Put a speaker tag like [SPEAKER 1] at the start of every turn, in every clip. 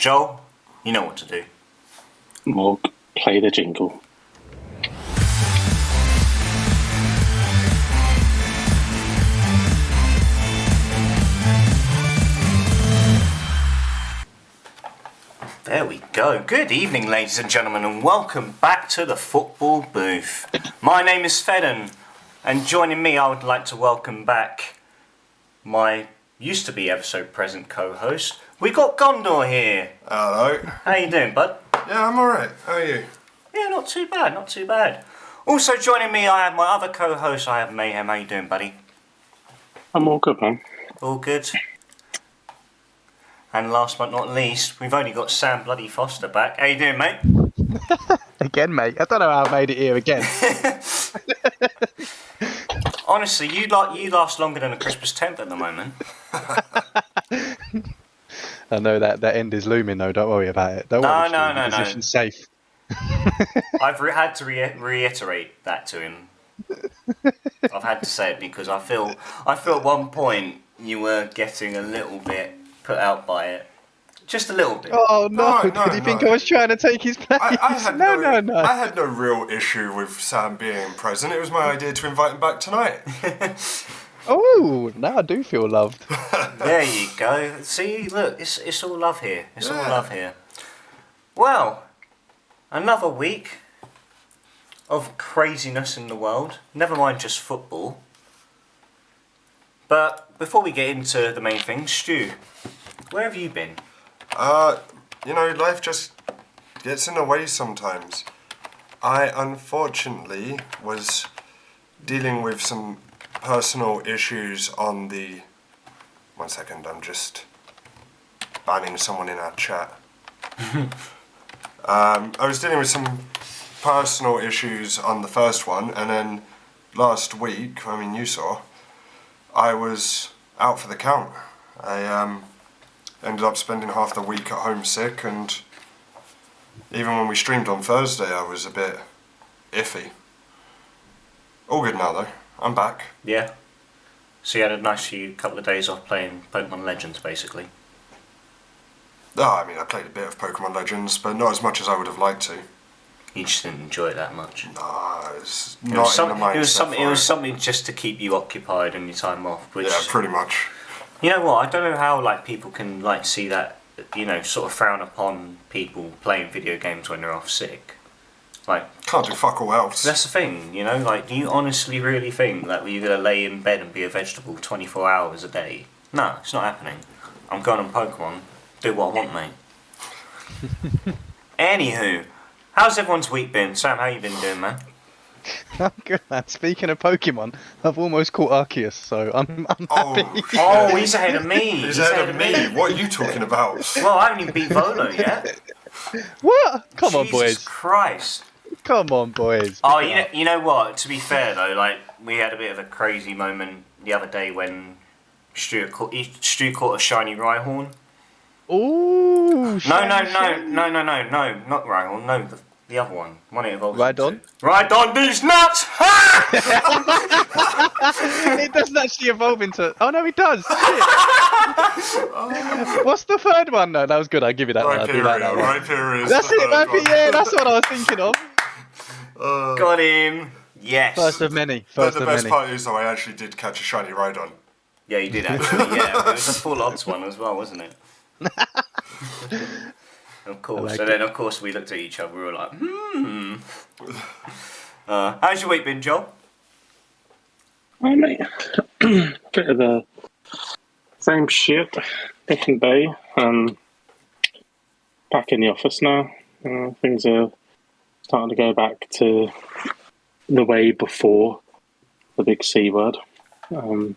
[SPEAKER 1] Joel, you know what to do.
[SPEAKER 2] Morg, play the jingle.
[SPEAKER 1] There we go. Good evening, ladies and gentlemen, and welcome back to the football booth. My name is Fedden, and joining me, I would like to welcome back my used to be ever so present co-host. We got Gondor here.
[SPEAKER 3] Hello.
[SPEAKER 1] How you doing, bud?
[SPEAKER 3] Yeah, I'm alright. How are you?
[SPEAKER 1] Yeah, not too bad, not too bad. Also joining me, I have my other co-host. I have Mayhem. How you doing, buddy?
[SPEAKER 2] I'm all good, man.
[SPEAKER 1] All good. And last but not least, we've only got Sam Bloody Foster back. How you doing, mate?
[SPEAKER 4] Again, mate. I don't know how I made it here again.
[SPEAKER 1] Honestly, you last longer than a Christmas tent at the moment.
[SPEAKER 4] I know that end is looming, though. Don't worry about it. Don't worry.
[SPEAKER 1] No.
[SPEAKER 4] Position's safe.
[SPEAKER 1] I've had to reiterate that to him. I've had to say it because I feel at one point you were getting a little bit put out by it. Just a little bit.
[SPEAKER 4] Oh, no. Did you think I was trying to take his place?
[SPEAKER 3] I had
[SPEAKER 4] No.
[SPEAKER 3] I had no real issue with Sam being present. It was my idea to invite him back tonight.
[SPEAKER 4] Oh, now I do feel loved.
[SPEAKER 1] There you go. See, look, it's all love here. It's all love here. Well, another week of craziness in the world. Never mind just football. But before we get into the main thing, Stu, where have you been?
[SPEAKER 3] Life just gets in the way sometimes. I unfortunately was dealing with some personal issues on the... One second, I'm just banning someone in our chat. I was dealing with some personal issues on the first one, and then last week, you saw, I was out for the count. I ended up spending half the week at home sick, and even when we streamed on Thursday, I was a bit iffy. All good now, though. I'm back.
[SPEAKER 1] Yeah. So you had a nice couple of days off playing Pokemon Legends, basically.
[SPEAKER 3] I played a bit of Pokemon Legends, but not as much as I would have liked to.
[SPEAKER 1] You just didn't enjoy it that much.
[SPEAKER 3] Nah, it's not in the mindset.
[SPEAKER 1] It was something just to keep you occupied on your time off. Which,
[SPEAKER 3] yeah, pretty much.
[SPEAKER 1] You know what? I don't know how people can see that, sort of frown upon people playing video games when they're off sick.
[SPEAKER 3] Can't do fuck all else.
[SPEAKER 1] That's the thing, do you honestly really think that you're gonna lay in bed and be a vegetable 24 hours a day? No, it's not happening. I'm going on Pokemon. Do what I want, mate. Anywho, how's everyone's week been? Sam, how you been doing, man?
[SPEAKER 4] I'm good, man. Speaking of Pokemon, I've almost caught Arceus, so I'm happy.
[SPEAKER 1] Oh, he's ahead of me.
[SPEAKER 3] He's ahead of me. What are you talking about?
[SPEAKER 1] Well, I haven't even beat Volo yet.
[SPEAKER 4] What? Come on,
[SPEAKER 1] Jesus
[SPEAKER 4] boys.
[SPEAKER 1] Christ.
[SPEAKER 4] Come on, boys.
[SPEAKER 1] Oh, you know what? To be fair, though, we had a bit of a crazy moment the other day when Stu caught a shiny Rhyhorn.
[SPEAKER 4] Ooh.
[SPEAKER 1] No, not Rhyhorn. No, the other one. One it evolves
[SPEAKER 4] Rhydon?
[SPEAKER 1] Rhydon, these nuts!
[SPEAKER 4] It doesn't actually evolve into... Oh, no, it does. Shit. What's the third one? No, that was good. I'll give you that one. I'll do that one.
[SPEAKER 3] Rhyperior.
[SPEAKER 4] That's it, Rhyperior. Yeah, that's what I was thinking of.
[SPEAKER 1] Got him. Yes.
[SPEAKER 4] First of many.
[SPEAKER 3] But the best part is, though, I actually did catch a shiny Rhydon.
[SPEAKER 1] Yeah, you did actually. Yeah, it was a full odds one as well, wasn't it? Of course. And then, of course, we looked at each other. We were like, how's your week been, Joel?
[SPEAKER 2] Oh, mate. Bit of the same shit. Different day. Back in the office now. Things are starting to go back to the way before the big C word. So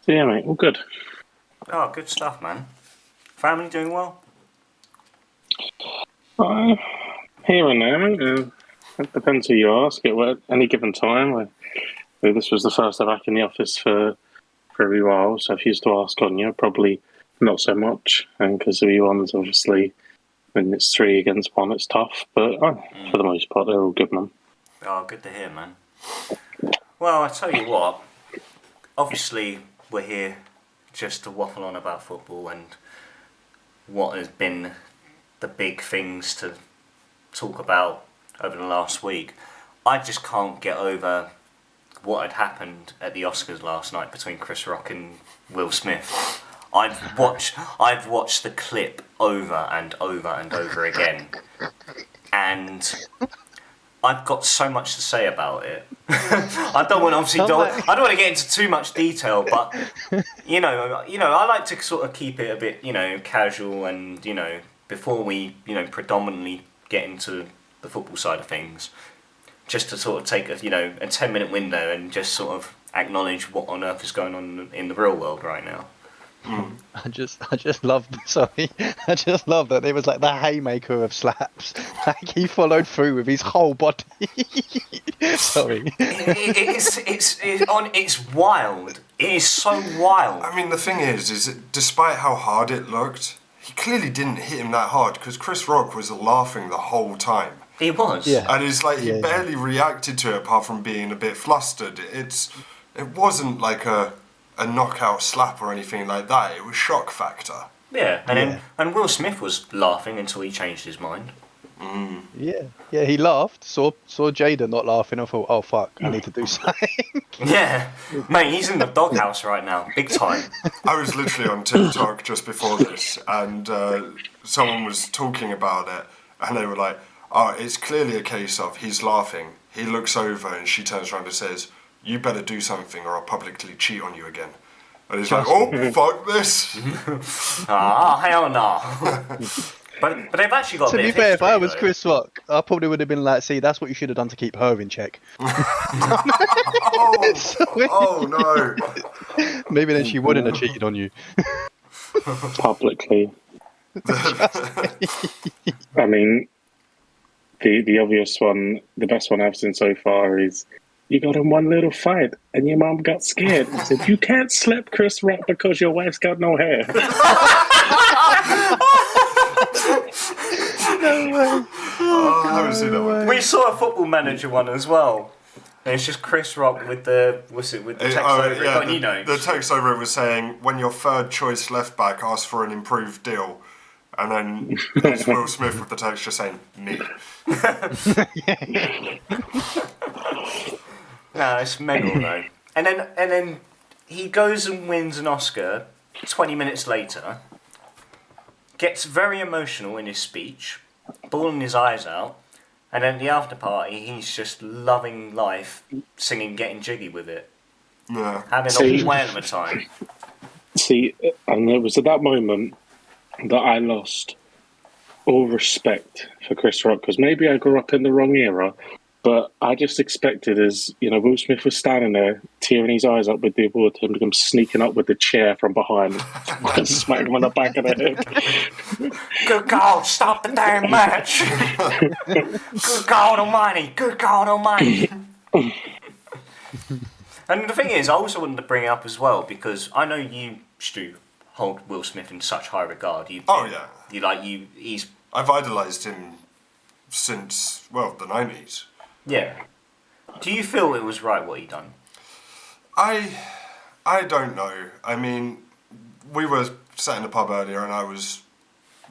[SPEAKER 2] yeah, mate, all good.
[SPEAKER 1] Oh, good stuff, man. Family doing well?
[SPEAKER 2] Here and there, mate. It depends who you ask. At any given time, this was the first day back in the office for a wee while, so if you used to ask Anya, probably not so much, and because the wee ones, obviously, when it's 3 against 1, it's tough, but for the most part, they're all good, man.
[SPEAKER 1] Oh, good to hear, man. Well, I tell you what, obviously we're here just to waffle on about football, and what has been the big things to talk about over the last week, I just can't get over what had happened at the Oscars last night between Chris Rock and Will Smith. I've watched the clip over and over and over again, and I've got so much to say about it. I don't want to get into too much detail, but you know, I like to sort of keep it a bit, casual, and before we, predominantly get into the football side of things, just to sort of take a 10-minute window and just sort of acknowledge what on earth is going on in the real world right now.
[SPEAKER 4] I just love that it was like the haymaker of slaps. Like he followed through with his whole body. Sorry.
[SPEAKER 1] It's wild. It is so wild.
[SPEAKER 3] I mean, the thing is despite how hard it looked, he clearly didn't hit him that hard because Chris Rock was laughing the whole time.
[SPEAKER 1] He was.
[SPEAKER 4] Yeah.
[SPEAKER 3] And it's like he barely reacted to it apart from being a bit flustered. It wasn't like a knockout slap or anything like that. It was shock factor.
[SPEAKER 1] Yeah, and Will Smith was laughing until he changed his mind.
[SPEAKER 4] Yeah, he laughed. Saw Jada not laughing. I thought, oh fuck, I need to do something.
[SPEAKER 1] Yeah, mate, he's in the doghouse right now, big time.
[SPEAKER 3] I was literally on TikTok just before this, and someone was talking about it, and they were like, "Oh, it's clearly a case of he's laughing. He looks over, and she turns around and says, 'You better do something, or I'll publicly cheat on you again.'" And he's like, "Oh, fuck this!"
[SPEAKER 1] Hell no. But they've actually got.
[SPEAKER 4] To be fair, if I was Chris Rock, I probably would have been like, "See, that's what you should have done to keep her in check."
[SPEAKER 3] Oh no!
[SPEAKER 4] Maybe then she wouldn't have cheated on you.
[SPEAKER 2] Publicly. I mean, the obvious one, the best one I've seen so far is, you got in one little fight and your mom got scared and said, "You can't slap Chris Rock because your wife's got no hair."
[SPEAKER 4] No way.
[SPEAKER 3] Oh, I haven't seen that one.
[SPEAKER 1] We saw a Football Manager one as well. And it's just Chris Rock with the text over it.
[SPEAKER 3] Yeah, the text over it was saying, "When your third choice left back asks for an improved deal," and then it's Will Smith with the text just saying, "Me."
[SPEAKER 1] No, it's mental though. And then he goes and wins an Oscar 20 minutes later. Gets very emotional in his speech, bawling his eyes out, and then at the after party, he's just loving life, singing "Getting Jiggy" with it, having a whale of a time.
[SPEAKER 2] See, and it was at that moment that I lost all respect for Chris Rock, because maybe I grew up in the wrong era, but I just expected, as Will Smith was standing there, tearing his eyes up with the award, him to come sneaking up with the chair from behind and smack him on the back of the head.
[SPEAKER 1] Good God, stop the damn match! Good God Almighty! Good God Almighty! And the thing is, I also wanted to bring it up as well because I know you, Stu, hold Will Smith in such high regard. He's.
[SPEAKER 3] I've idolised him since the 90s.
[SPEAKER 1] Yeah. Do you feel it was right what he done?
[SPEAKER 3] I don't know. I mean, we were sat in a pub earlier and I was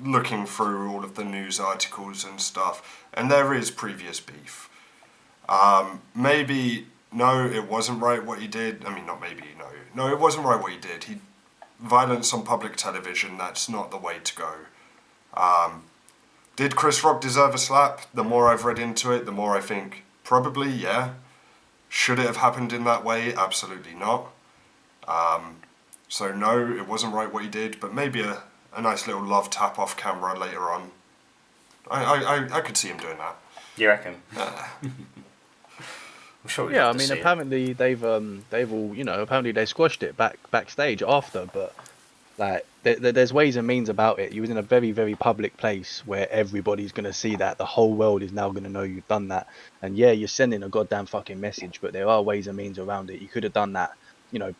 [SPEAKER 3] looking through all of the news articles and stuff, and there is previous beef. Maybe, no, it wasn't right what he did. I mean, not maybe, no. No, it wasn't right what he did. Violence on public television, that's not the way to go. Did Chris Rock deserve a slap? The more I've read into it, the more I think, probably, yeah. Should it have happened in that way? Absolutely not. So no, it wasn't right what he did, but maybe a nice little love tap off camera later on. I could see him doing that.
[SPEAKER 1] You reckon? I'm sure.
[SPEAKER 4] Yeah, I mean, apparently they've all, apparently they squashed it backstage after, but like there's ways and means about it. You was in a very, very public place where everybody's gonna see that. The whole world is now gonna know you've done that. And yeah, you're sending a goddamn fucking message, but there are ways and means around it. You could have done that,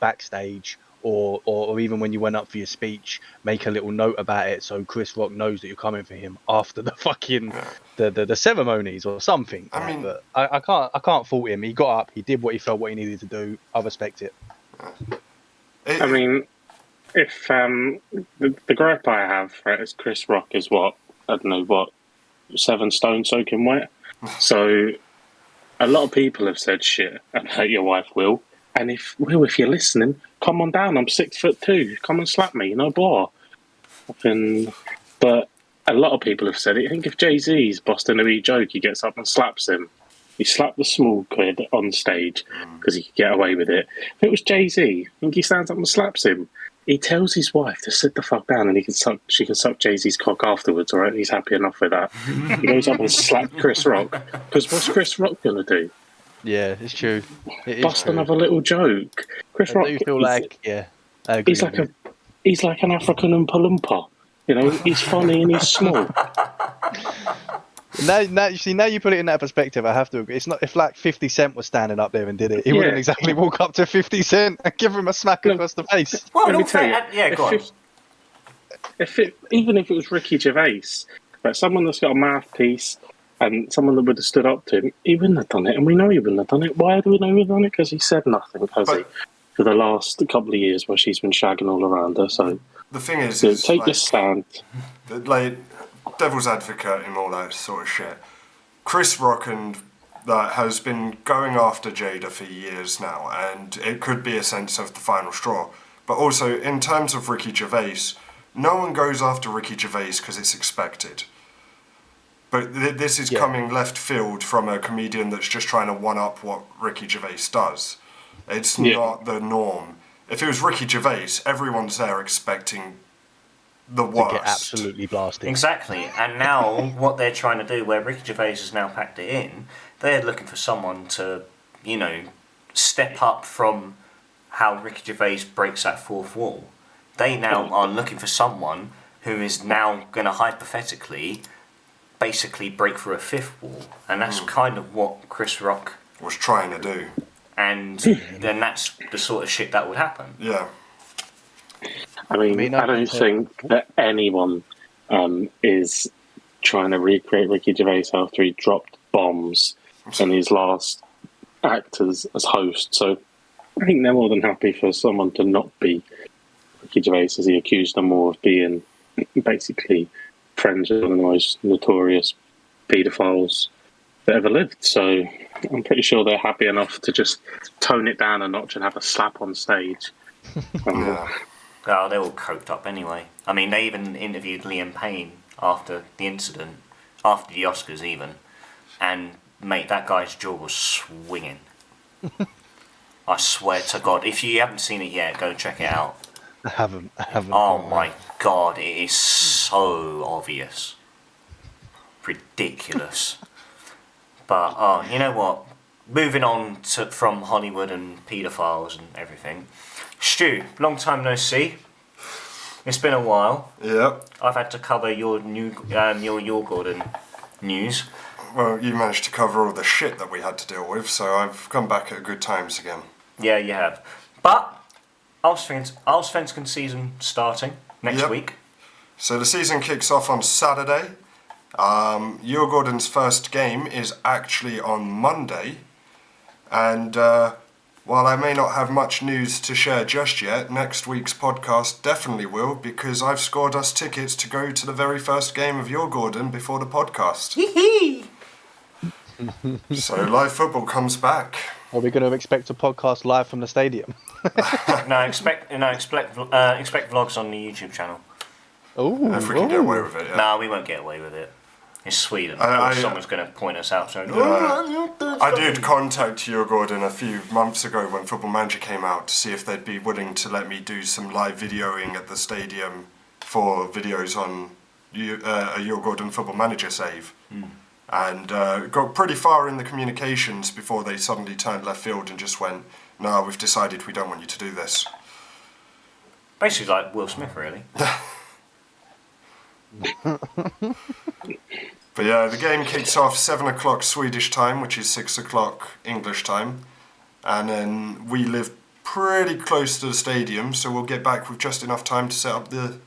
[SPEAKER 4] backstage, or even when you went up for your speech, make a little note about it so Chris Rock knows that you're coming for him after the fucking the ceremonies or something.
[SPEAKER 3] I mean,
[SPEAKER 4] but I can't fault him. He got up, he did what he felt what he needed to do. I respect it.
[SPEAKER 2] I mean, if the gripe I have, right, is Chris Rock is what, I don't know, what, 7 stone soaking wet. So a lot of people have said shit about your wife, Will. And if you're listening, come on down. I'm 6'2". Come and slap me, no blah. But a lot of people have said it. I think if Jay-Z's busting a wee joke, he gets up and slaps him. He slapped the small kid on stage because he could get away with it. If it was Jay-Z, I think he stands up and slaps him. He tells his wife to sit the fuck down and she can suck Jay-Z's cock afterwards, all right? He's happy enough with that. He goes up and slaps Chris Rock. Because what's Chris Rock going to do?
[SPEAKER 4] Yeah, it's true. It is
[SPEAKER 2] Bust
[SPEAKER 4] true.
[SPEAKER 2] another little joke. Chris Rock,
[SPEAKER 4] I do feel like, yeah, I agree.
[SPEAKER 2] he's like an African Oompa Loompa. You know, he's funny and he's small.
[SPEAKER 4] Now you put it in that perspective. I have to agree. It's not if like 50 Cent was standing up there and did it, he wouldn't exactly walk up to 50 Cent and give him a smack across the face.
[SPEAKER 1] Well,
[SPEAKER 2] Let me tell you,
[SPEAKER 1] yeah, go on.
[SPEAKER 2] Even if it was Ricky Gervais, like someone that's got a mouthpiece and someone that would have stood up to him, he wouldn't have done it, and we know he wouldn't have done it. Why do we know he'd done it? Because he said nothing, has he? For the last couple of years, where she's been shagging all around her. So
[SPEAKER 3] the thing is
[SPEAKER 2] take this stand.
[SPEAKER 3] Like devil's advocate and all that sort of shit. Chris Rock and that has been going after Jada for years now, and it could be a sense of the final straw. But also, in terms of Ricky Gervais, no one goes after Ricky Gervais because it's expected. But this is coming left field from a comedian that's just trying to one-up what Ricky Gervais does. It's not the norm. If it was Ricky Gervais, everyone's there expecting the worst.
[SPEAKER 4] To get absolutely blasted.
[SPEAKER 1] Exactly. And now what they're trying to do, where Ricky Gervais has now packed it in, they're looking for someone to, step up from how Ricky Gervais breaks that fourth wall. They now are looking for someone who is now going to hypothetically basically break through a fifth wall. And that's kind of what Chris Rock
[SPEAKER 3] was trying to do.
[SPEAKER 1] And then that's the sort of shit that would happen.
[SPEAKER 3] Yeah.
[SPEAKER 2] I don't think that anyone is trying to recreate Ricky Gervais after he dropped bombs in his last act as host. So I think they're more than happy for someone to not be Ricky Gervais, as he accused them more of being basically friends with one of the most notorious paedophiles that ever lived. So I'm pretty sure they're happy enough to just tone it down a notch and have a slap on stage.
[SPEAKER 1] Oh, they're all coked up anyway. I mean, they even interviewed Liam Payne after the incident, after the Oscars even, and mate, that guy's jaw was swinging. I swear to God, if you haven't seen it yet, go check it out.
[SPEAKER 4] I haven't.
[SPEAKER 1] Oh my God, it is so obvious. Ridiculous. But, you know what? Moving on from Hollywood and paedophiles and everything. Stu, long time no see. It's been a while.
[SPEAKER 3] Yep.
[SPEAKER 1] I've had to cover your your Gordon news.
[SPEAKER 3] Well, you managed to cover all the shit that we had to deal with, so I've come back at good times again.
[SPEAKER 1] Yeah, you have. But Allsvenskan season starting next week. So
[SPEAKER 3] the season kicks off on Saturday. Djurgården's first game is actually on Monday. And while I may not have much news to share just yet, next week's podcast definitely will, because I've scored us tickets to go to the very first game of Djurgården before the podcast. So live football comes back.
[SPEAKER 4] Are we going to expect a podcast live from the stadium?
[SPEAKER 1] No, expect vlogs on the YouTube channel.
[SPEAKER 4] Oh,
[SPEAKER 3] if we can get away with it. Yeah.
[SPEAKER 1] No, we won't get away with it. It's Sweden. Someone's going to point us out. So
[SPEAKER 3] I did contact Djurgården a few months ago when Football Manager came out to see if they'd be willing to let me do some live videoing at the stadium for videos on a Djurgården Football Manager save. And got pretty far in the communications before they suddenly turned left field and just went, "No, we've decided we don't want you to do this."
[SPEAKER 1] Basically like Will Smith, really.
[SPEAKER 3] But yeah, the game kicks off 7 o'clock Swedish time, which is 6 o'clock English time. And then we live pretty close to the stadium, so we'll get back with just enough time to set up the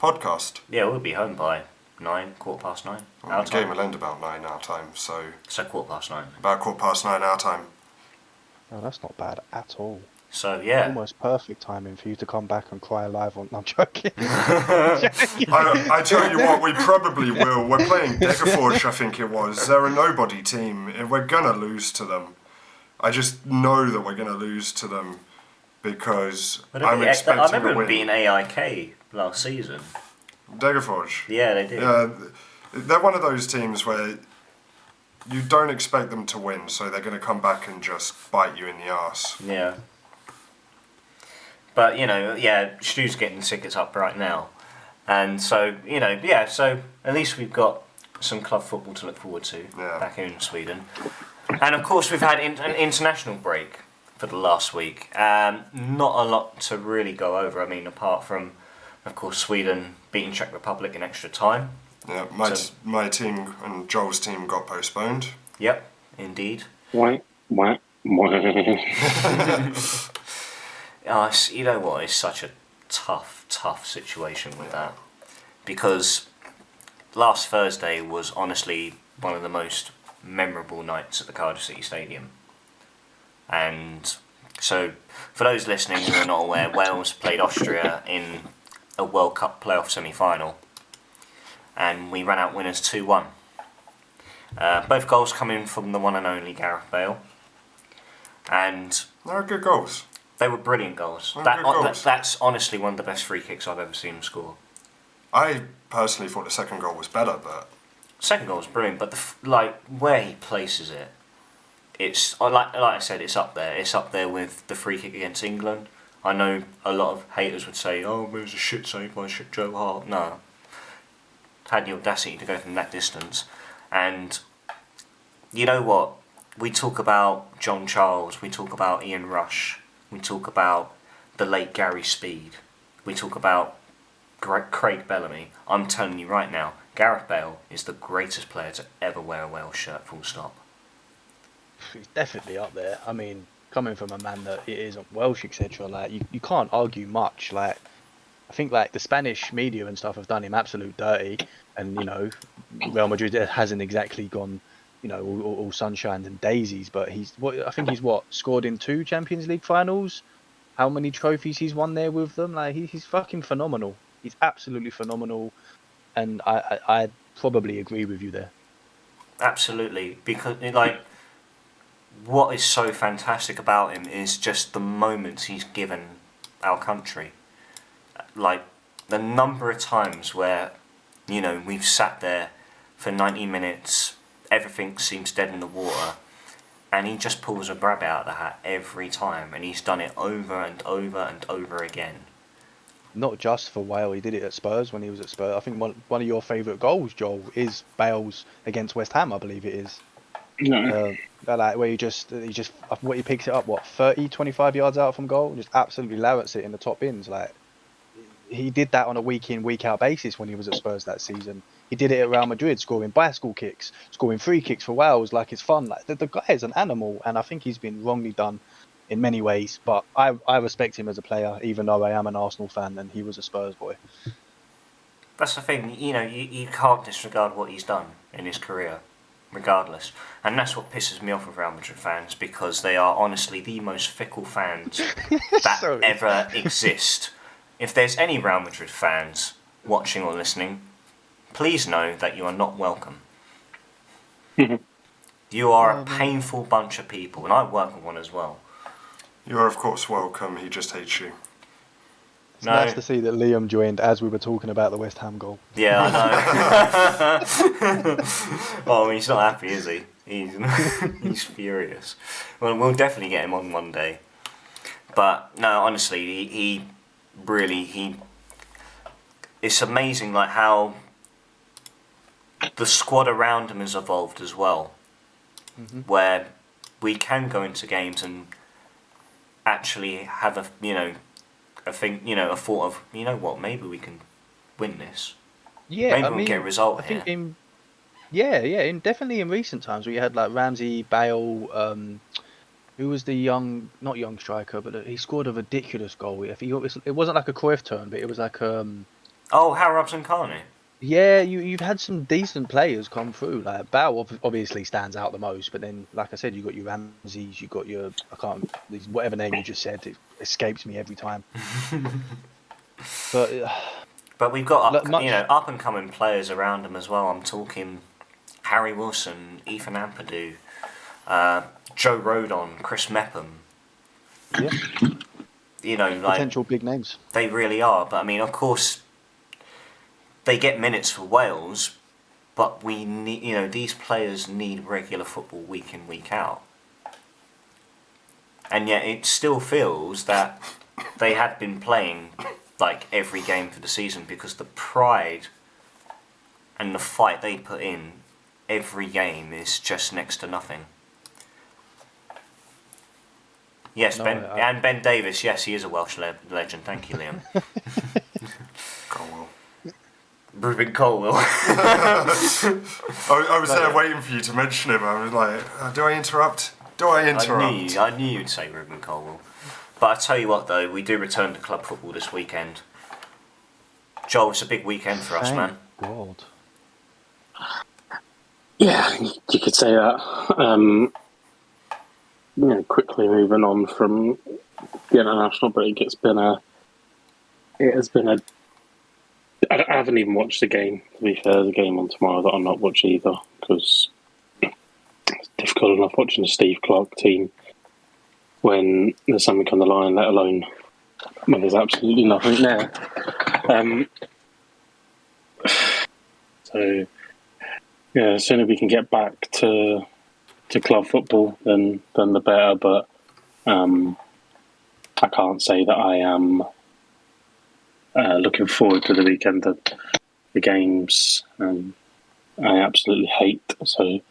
[SPEAKER 3] podcast.
[SPEAKER 1] Yeah, we'll be home by 9, 9:15.
[SPEAKER 3] Well, the game will end about 9 our time, so...
[SPEAKER 1] So 9:15.
[SPEAKER 3] About 9:15 our time.
[SPEAKER 4] Oh, that's not bad at all.
[SPEAKER 1] So yeah,
[SPEAKER 4] Almost perfect timing for you to come back and cry live on. I'm joking.
[SPEAKER 3] I tell you what, we probably will. We're playing Degerfors, I think it was. They're a nobody team. We're gonna lose to them. I just know that we're gonna lose to them because I'm
[SPEAKER 1] I
[SPEAKER 3] expecting
[SPEAKER 1] remember
[SPEAKER 3] to
[SPEAKER 1] them
[SPEAKER 3] win.
[SPEAKER 1] being AIK last season.
[SPEAKER 3] Degerfors.
[SPEAKER 1] Yeah, they did.
[SPEAKER 3] Yeah, they're one of those teams where you don't expect them to win, so they're going to come back and just bite you in the arse.
[SPEAKER 1] Yeah. But, yeah, Stu's getting tickets up right now. And so, so at least we've got some club football to look forward to back here in Sweden. And of course, we've had an international break for the last week. Not a lot to really go over. I mean, apart from, of course, Sweden beating Czech Republic in extra time.
[SPEAKER 3] Yeah, my team and Joel's team got postponed.
[SPEAKER 1] Yep, indeed.
[SPEAKER 2] Why?
[SPEAKER 1] You know what? It's such a tough situation with that. Because last Thursday was honestly one of the most memorable nights at the Cardiff City Stadium. And so, for those listening who are not aware, Wales played Austria in a World Cup playoff semi-final. And we ran out winners 2-1. Both goals coming from the one and only Gareth Bale. And
[SPEAKER 3] They were good goals.
[SPEAKER 1] they were brilliant goals.
[SPEAKER 3] They were good goals.
[SPEAKER 1] That's honestly one of the best free kicks I've ever seen him score.
[SPEAKER 3] I personally thought the second goal was better, but
[SPEAKER 1] Second goal was brilliant, but where he places it, it's like I said, it's up there. It's up there with the free kick against England. I know a lot of haters would say, "Oh, it was a shit save by Joe Hart." No, had the audacity to go from that distance, and you know what? We talk about John Charles, we talk about Ian Rush, we talk about the late Gary Speed, we talk about Craig Bellamy. I'm telling you right now, Gareth Bale is the greatest player to ever wear a Wales shirt, full stop.
[SPEAKER 4] He's definitely up there. I mean, coming from a man that it isn't Welsh, etc., like you can't argue much. Like, I think like the Spanish media and stuff have done him absolute dirty, and Real Madrid hasn't exactly gone, all sunshine and daisies. But I think he's scored in 2 Champions League finals. How many trophies he's won there with them? Like he's fucking phenomenal. He's absolutely phenomenal, and I probably agree with you there.
[SPEAKER 1] Absolutely, because what is so fantastic about him is just the moments he's given our country. Like the number of times where we've sat there for 90 minutes, everything seems dead in the water, and he just pulls a rabbit out of the hat every time, and he's done it over and over and over again.
[SPEAKER 4] Not just for Wales, he did it at Spurs when he was at Spurs. I think one of your favourite goals, Joel, is Bale's against West Ham, I believe it is.
[SPEAKER 2] No.
[SPEAKER 4] Where he picks it up, 30, 25 yards out from goal, just absolutely larrets it in the top bins. Like, he did that on a week in, week out basis when he was at Spurs that season. He did it at Real Madrid, scoring bicycle kicks, scoring free kicks for Wales, like it's fun. Like the guy is an animal, and I think he's been wrongly done in many ways. But I respect him as a player, even though I am an Arsenal fan and he was a Spurs boy.
[SPEAKER 1] That's the thing, you can't disregard what he's done in his career, regardless. And that's what pisses me off with Real Madrid fans, because they are honestly the most fickle fans that ever exist. If there's any Real Madrid fans watching or listening, please know that you are not welcome. You are a painful bunch of people, and I work with one as well.
[SPEAKER 3] you are of course welcome. He just hates you.
[SPEAKER 4] It's nice to see that Liam joined as we were talking about the West Ham goal.
[SPEAKER 1] Yeah, I know. Well, I mean, he's not happy, is he? He's furious. Well, we'll definitely get him on one day. But no, honestly, he really it's amazing like how the squad around him has evolved as well. Mm-hmm. Where we can go into games and actually have a thought of, maybe we can win this.
[SPEAKER 4] Yeah,
[SPEAKER 1] maybe we'll get a result
[SPEAKER 4] here. Definitely in recent times we had like Ramsey, Bale, who was the not young striker, but he scored a ridiculous goal. It wasn't like a Cruyff turn, but it was like
[SPEAKER 1] Harry Robson-Kanu.
[SPEAKER 4] Yeah, you've had some decent players come through. Like Bow obviously stands out the most, but then, like I said, you got your Ramses, you got your I can't whatever name you just said, it escapes me every time. But
[SPEAKER 1] But we've got
[SPEAKER 4] look, much
[SPEAKER 1] up and coming players around him as well. I'm talking Harry Wilson, Ethan Ampadu, Joe Rodon, Chris Mepham.
[SPEAKER 4] yeah,
[SPEAKER 1] Like
[SPEAKER 4] potential big names.
[SPEAKER 1] they really are. But I mean, of course, they get minutes for Wales, but we need, these players need regular football week in, week out. And yet it still feels that they had been playing like every game for the season because the pride and the fight they put in every game is just next to nothing. Yes,
[SPEAKER 4] No,
[SPEAKER 1] and Ben Davis, yes, he is a Welsh legend. Thank you, Liam.
[SPEAKER 3] Colwell.
[SPEAKER 1] Ruben Colwell.
[SPEAKER 3] I was there waiting for you to mention him. I was like, do I interrupt? Do I interrupt?
[SPEAKER 1] I knew you'd say Ruben Colwell. But I tell you what, though, we do return to club football this weekend. Joel, it's a big weekend for us, man.
[SPEAKER 4] God.
[SPEAKER 2] Yeah, you could say that. Quickly moving on from the international break, it has been a. I haven't even watched the game. To be fair, there's a game on tomorrow that I'm not watching either because it's difficult enough watching the Steve Clark team when there's something on the line, let alone when there's absolutely nothing there. So yeah, as soon as we can get back to club football, then the better. But I can't say that I am looking forward to the weekend. The games I absolutely hate. So it'd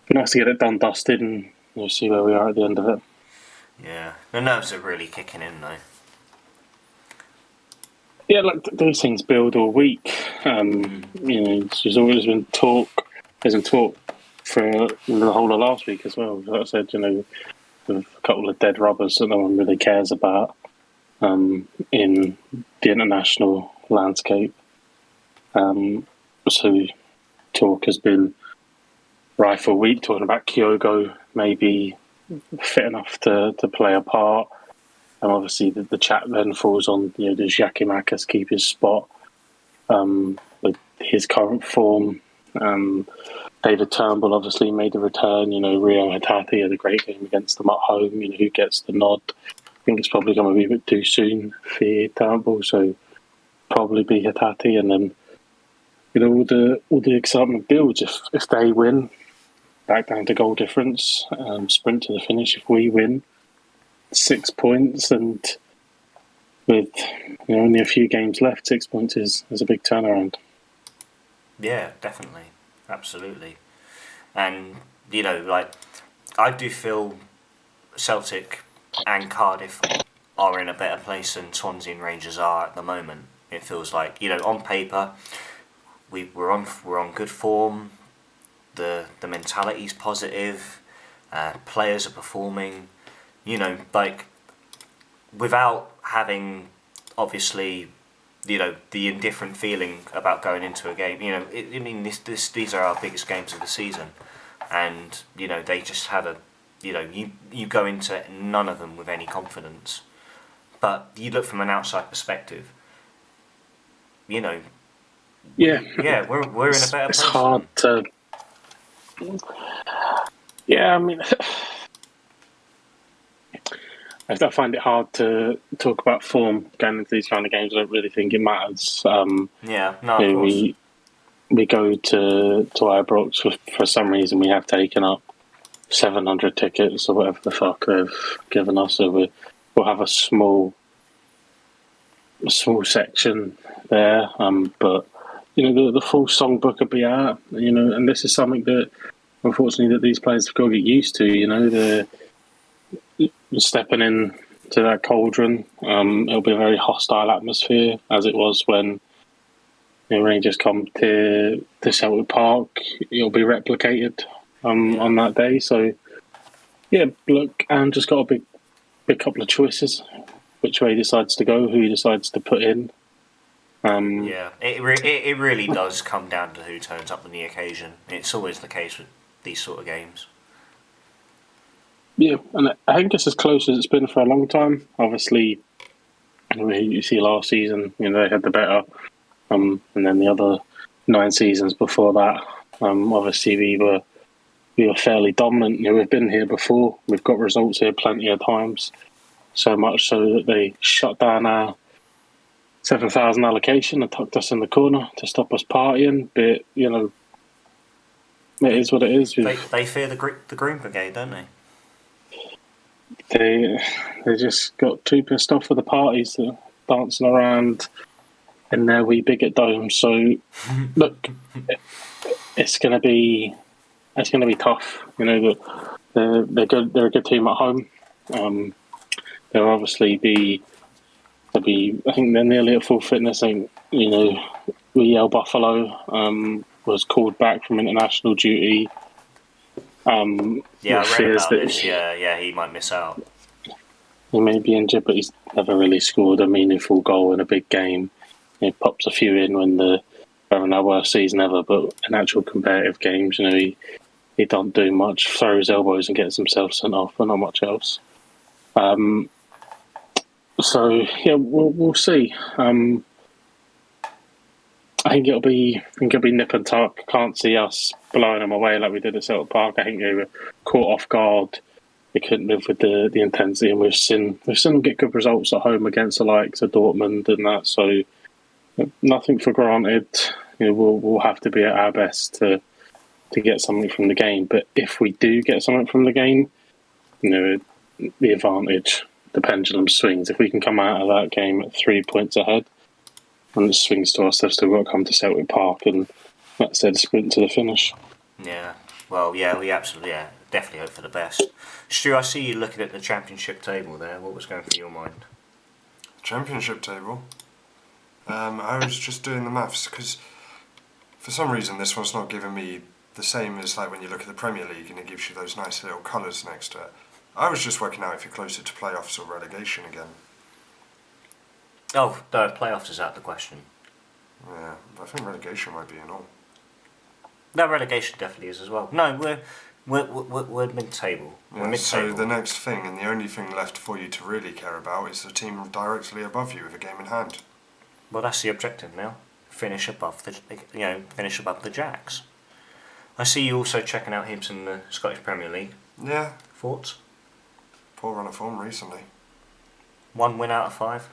[SPEAKER 2] be nice to get it done, dusted, and see where we are at the end of it.
[SPEAKER 1] Yeah, the nerves are really kicking in, though.
[SPEAKER 2] Yeah, like those things build all week. There's always been talk. There's been talk for the whole of last week as well. Like I said, with a couple of dead rubbers that no one really cares about in the international landscape. So talk has been rife for a week, talking about Kyogo maybe fit enough to play a part. And obviously the chat then falls on, does Giacomakis keep his spot with his current form? David Turnbull obviously made a return. Rio Hatate had a great game against them at home. Who gets the nod? I think it's probably going to be a bit too soon for Turnbull, so probably be Hatate. And then all the excitement builds if they win, back down to goal difference, sprint to the finish. If we win, 6 points, and with only a few games left, 6 points is a big turnaround.
[SPEAKER 1] Yeah, definitely. Absolutely. And, I do feel Celtic and Cardiff are in a better place than Swansea and Rangers are at the moment. It feels like, on paper, we're on good form. The mentality's positive. Players are performing. Without having, obviously, the indifferent feeling about going into a game. These are our biggest games of the season, and they just have a, you go into none of them with any confidence. But you look from an outside perspective,
[SPEAKER 2] Yeah,
[SPEAKER 1] we're in a better place.
[SPEAKER 2] It's hard to. Yeah, I mean, I find it hard to talk about form going into these kind of games. I don't really think it matters.
[SPEAKER 1] Of course.
[SPEAKER 2] We go to Ibrox for some reason. We have taken up 700 tickets or whatever the fuck they've given us. So we'll have a small section there, but the full songbook will be out. And this is something that unfortunately that these players have got to get used to. They're stepping in to that cauldron. It'll be a very hostile atmosphere, as it was when Rangers come to Celtic Park. It'll be replicated on that day. So yeah, look, just got a big couple of choices. Which way he decides to go, who he decides to put in.
[SPEAKER 1] Yeah, it really does come down to who turns up on the occasion. It's always the case with these sort of games.
[SPEAKER 2] Yeah, and I think it's as close as it's been for a long time. Obviously, you see last season, they had the better, and then the other 9 seasons before that, obviously we were fairly dominant. We've been here before. We've got results here plenty of times. So much so that they shut down our 7,000 allocation and tucked us in the corner to stop us partying. But it is what it is.
[SPEAKER 1] They fear the Green Brigade, don't they?
[SPEAKER 2] They just got too pissed off with the parties that are dancing around in their wee bigot dome. So look, it's gonna be tough. They're good. They're a good team at home. They'll obviously be. I think they're nearly at full fitness. I think Yale Buffalo was called back from international duty.
[SPEAKER 1] Yeah, I read about this. Yeah, he might miss out.
[SPEAKER 2] He may be injured, but he's never really scored a meaningful goal in a big game. He pops a few in when they're having their worst season ever, but in actual competitive games, he don't do much. Throw his elbows and gets himself sent off, but not much else. So yeah, we'll see. I think it'll be nip and tuck. Can't see us blowing them away like we did at Celtic Park. I think they were caught off guard. They couldn't live with the intensity, and we've seen them get good results at home against the likes of Dortmund and that. So nothing for granted. We'll have to be at our best to get something from the game. But if we do get something from the game, the advantage, the pendulum swings. If we can come out of that game at 3 points ahead, and it swings to us, they've still got to come to Celtic Park, and that's their sprint to the finish.
[SPEAKER 1] Yeah, well, yeah, we absolutely, definitely hope for the best. Stu, I see you looking at the championship table there. What was going through your mind?
[SPEAKER 3] Championship table? I was just doing the maths, because for some reason this one's not giving me the same as like when you look at the Premier League and it gives you those nice little colours next to it. I was just working out if you're closer to playoffs or relegation again.
[SPEAKER 1] Oh, the playoffs is out of the question.
[SPEAKER 3] Yeah, but I think relegation might be in all.
[SPEAKER 1] No, relegation definitely is as well. No, we're mid-table. We're mid-table.
[SPEAKER 3] So the next thing, and the only thing left for you to really care about, is the team directly above you with a game in hand.
[SPEAKER 1] Well, that's the objective now. Finish above the Jacks. I see you also checking out Hibs in the Scottish Premier League.
[SPEAKER 3] Yeah.
[SPEAKER 1] Thoughts?
[SPEAKER 3] Poor run of form recently.
[SPEAKER 1] 1 win out of 5.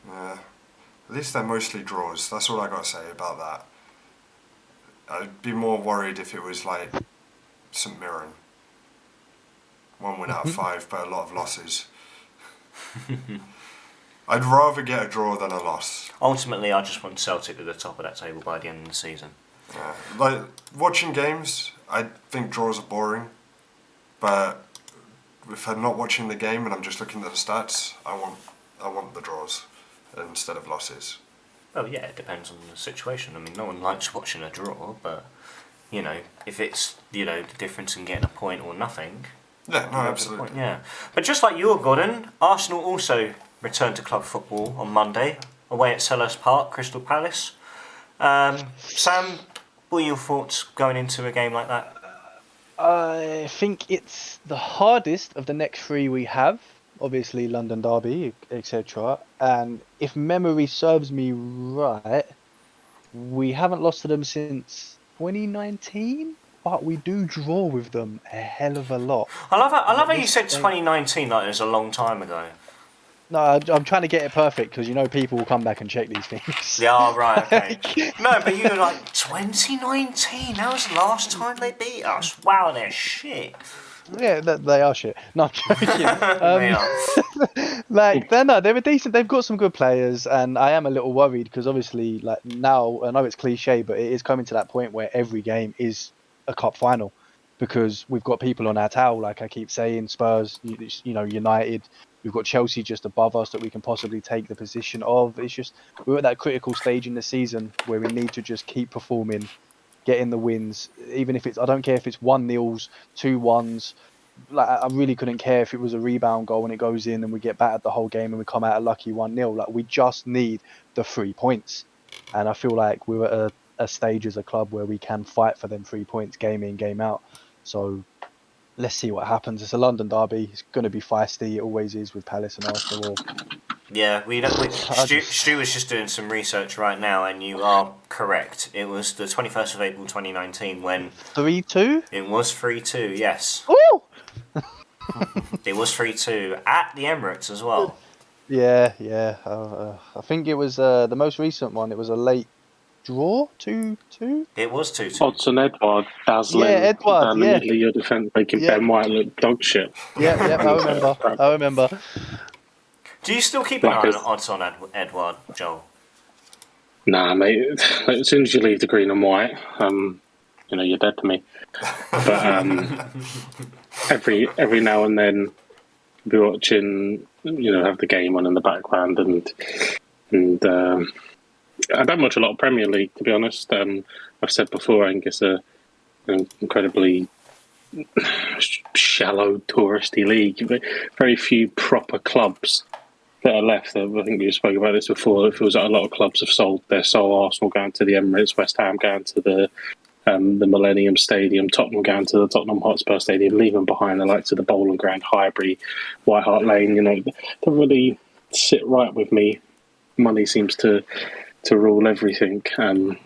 [SPEAKER 3] Yeah. At least they're mostly draws. That's all I got to say about that. I'd be more worried if it was like St Mirren. 1 win out of 5, but a lot of losses. I'd rather get a draw than a loss.
[SPEAKER 1] Ultimately, I just want Celtic at the top of that table by the end of the season.
[SPEAKER 3] Yeah. Like, watching games, I think draws are boring. But if I'm not watching the game and I'm just looking at the stats, I want the draws instead of losses.
[SPEAKER 1] Oh yeah, it depends on the situation. I mean, no one likes watching a draw, but if it's the difference in getting a point or nothing.
[SPEAKER 3] Yeah, no, absolutely.
[SPEAKER 1] Point, yeah, but just like you, Gordon, Arsenal also returned to club football on Monday away at Selhurst Park, Crystal Palace. Sam, what are your thoughts going into a game like that?
[SPEAKER 4] I think it's the hardest of the next 3 we have. Obviously, London Derby, etc. And if memory serves me right, we haven't lost to them since 2019, but we do draw with them a hell of a lot.
[SPEAKER 1] I love how you said 2019 like it was a long time ago.
[SPEAKER 4] No, I'm trying to get it perfect because people will come back and check these things.
[SPEAKER 1] Yeah, right, okay. No, but you were like, 2019? That was the last time they beat us. Wow, they're shit.
[SPEAKER 4] Yeah, they are shit. No, I'm joking.
[SPEAKER 1] They are.
[SPEAKER 4] They're decent. They've got some good players, and I am a little worried because obviously, like now, I know it's cliche, but it is coming to that point where every game is a cup final because we've got people on our tail. Like I keep saying, Spurs, United. We've got Chelsea just above us that we can possibly take the position of. It's just we're at that critical stage in the season where we need to just keep performing, getting the wins, even if it's I don't care if it's 1-0s, 2-1s, like I really couldn't care if it was a rebound goal and it goes in and we get battered the whole game and we come out a lucky 1-0. Like, we just need the 3 points, and I feel like we're at a stage as a club where we can fight for them 3 points game in, game out. So let's see what happens. It's a London derby. It's going to be feisty. It always is with Palace and Arsenal.
[SPEAKER 1] Yeah,
[SPEAKER 4] I just-
[SPEAKER 1] Stu was just doing some research right now, and you are correct. It was the 21st of April 2019 when
[SPEAKER 4] 3-2.
[SPEAKER 1] it was 3-2, yes.
[SPEAKER 4] Ooh!
[SPEAKER 1] It was 3-2 at the Emirates as well.
[SPEAKER 4] Yeah. I think it was the most recent one. It was a late draw, 2-2.
[SPEAKER 1] It was 2-2.
[SPEAKER 2] Odson Edward dazzling
[SPEAKER 4] Yeah, Edouard,
[SPEAKER 2] down the
[SPEAKER 4] yeah.
[SPEAKER 2] middle of your defence, making
[SPEAKER 4] Yeah.
[SPEAKER 2] Ben White look dog shit.
[SPEAKER 4] Yeah, I remember.
[SPEAKER 1] Do you still keep an eye
[SPEAKER 2] Like
[SPEAKER 1] on Odson Edward, Joel?
[SPEAKER 2] Nah, mate. As soon as you leave the green and white, you're dead to me. But every now and then, be watching, have the game on in the background, and I don't watch a lot of Premier League, to be honest. I've said before, I think it's an incredibly shallow touristy league. Very few proper clubs that are left. I think we spoke about this before. It feels like a lot of clubs have sold their soul. Arsenal going to the Emirates, West Ham going to the Millennium Stadium, Tottenham going to the Tottenham Hotspur Stadium, leaving behind the likes of the Bowling Ground, Highbury, White Hart Lane. Don't really sit right with me. Money seems to rule everything. Tottenham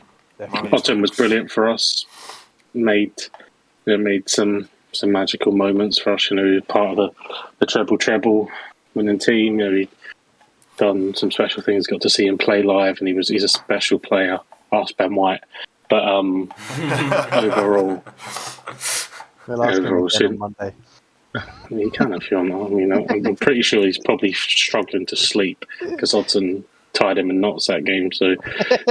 [SPEAKER 2] was brilliant for us. Made some magical moments for us. Part of the treble winning team. He done some special things. Got to see him play live, and he's a special player. Ask Ben White. But overall,
[SPEAKER 4] We'll ask him
[SPEAKER 2] overall,
[SPEAKER 4] again on Monday.
[SPEAKER 2] you can if you want. I'm pretty sure he's probably struggling to sleep because Odson tied him in knots that game. So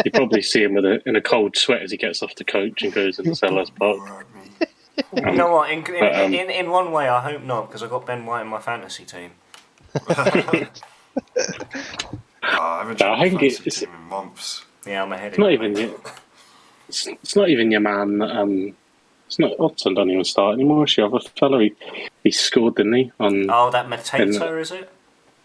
[SPEAKER 2] you probably see him in a cold sweat as he gets off the coach and goes into Sellers Park.
[SPEAKER 1] You know what? In one way, I hope not, because I got Ben White in my fantasy team.
[SPEAKER 3] I haven't
[SPEAKER 2] I think
[SPEAKER 3] fantasy
[SPEAKER 2] it's
[SPEAKER 3] team in months.
[SPEAKER 1] Yeah, I'm ahead.
[SPEAKER 2] It's not even your, it's not even your man. It's not Odson don't even start anymore. It's your other fella. He scored, didn't he?
[SPEAKER 1] Oh, that Matata, is it?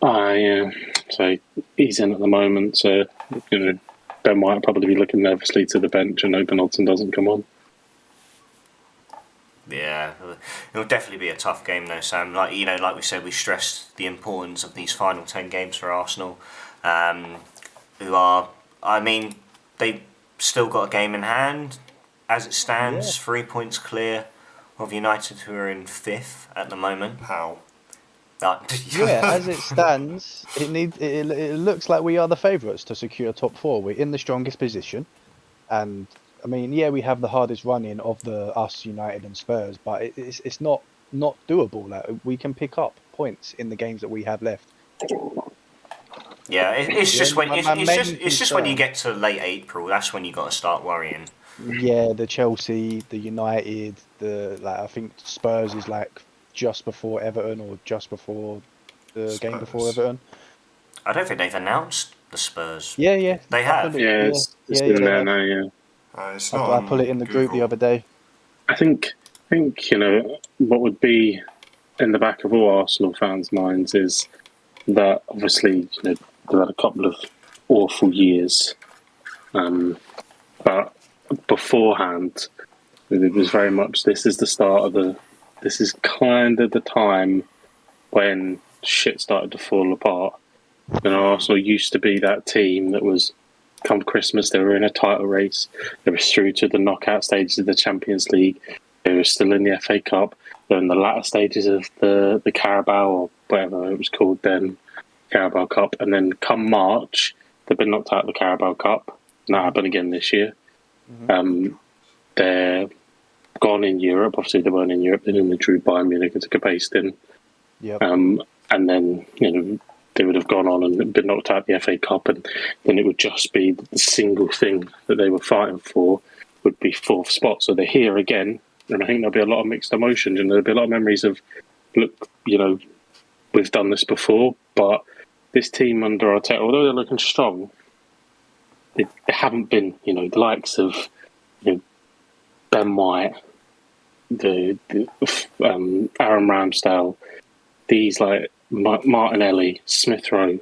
[SPEAKER 2] Yeah. So he's in at the moment. So Ben White will probably be looking nervously to the bench and hoping Odson doesn't come on.
[SPEAKER 1] Yeah, it'll definitely be a tough game though, Sam. Like we said, we stressed the importance of these final 10 games for Arsenal, who are, they've still got a game in hand. As it stands, 3 points clear of United, who are in 5th at the moment.
[SPEAKER 3] How?
[SPEAKER 4] As it stands, it looks like we are the favourites to secure top 4. We're in the strongest position, and we have the hardest run-in of us, United and Spurs, but it's not doable. Like, we can pick up points in the games that we have left.
[SPEAKER 1] Yeah, it's just when you get to late April, that's when you got to start worrying.
[SPEAKER 4] Yeah, the Chelsea, the United, I think Spurs is like just before Everton or just before the game before Everton.
[SPEAKER 1] I don't think they've announced the Spurs.
[SPEAKER 4] Yeah.
[SPEAKER 1] They have.
[SPEAKER 2] It's in there now. Yeah.
[SPEAKER 3] It's not
[SPEAKER 4] I put it in the group the other day.
[SPEAKER 2] I think what would be in the back of all Arsenal fans' minds is that obviously they've had a couple of awful years, but beforehand it was very much this is kind of the time when shit started to fall apart. Arsenal used to be that team that was, come Christmas, they were in a title race. They were through to the knockout stages of the Champions League. They were still in the FA Cup. They were in the latter stages of the Carabao, or whatever it was called then, Carabao Cup. And then come March, they've been knocked out of the Carabao Cup. And that happened again this year. Mm-hmm. They're gone in Europe. Obviously, they weren't in Europe. They only drew Bayern Munich and took a pasting.
[SPEAKER 4] Yep.
[SPEAKER 2] And then, they would have gone on and been knocked out of the FA Cup, and then it would just be the single thing that they were fighting for would be 4th spot. So they're here again, and I think there'll be a lot of mixed emotions, and there'll be a lot of memories of, look, we've done this before, but this team under Arteta, although they're looking strong, they haven't been, the likes of Ben White, Aaron Ramsdale, these like Martinelli, Smith Rowe,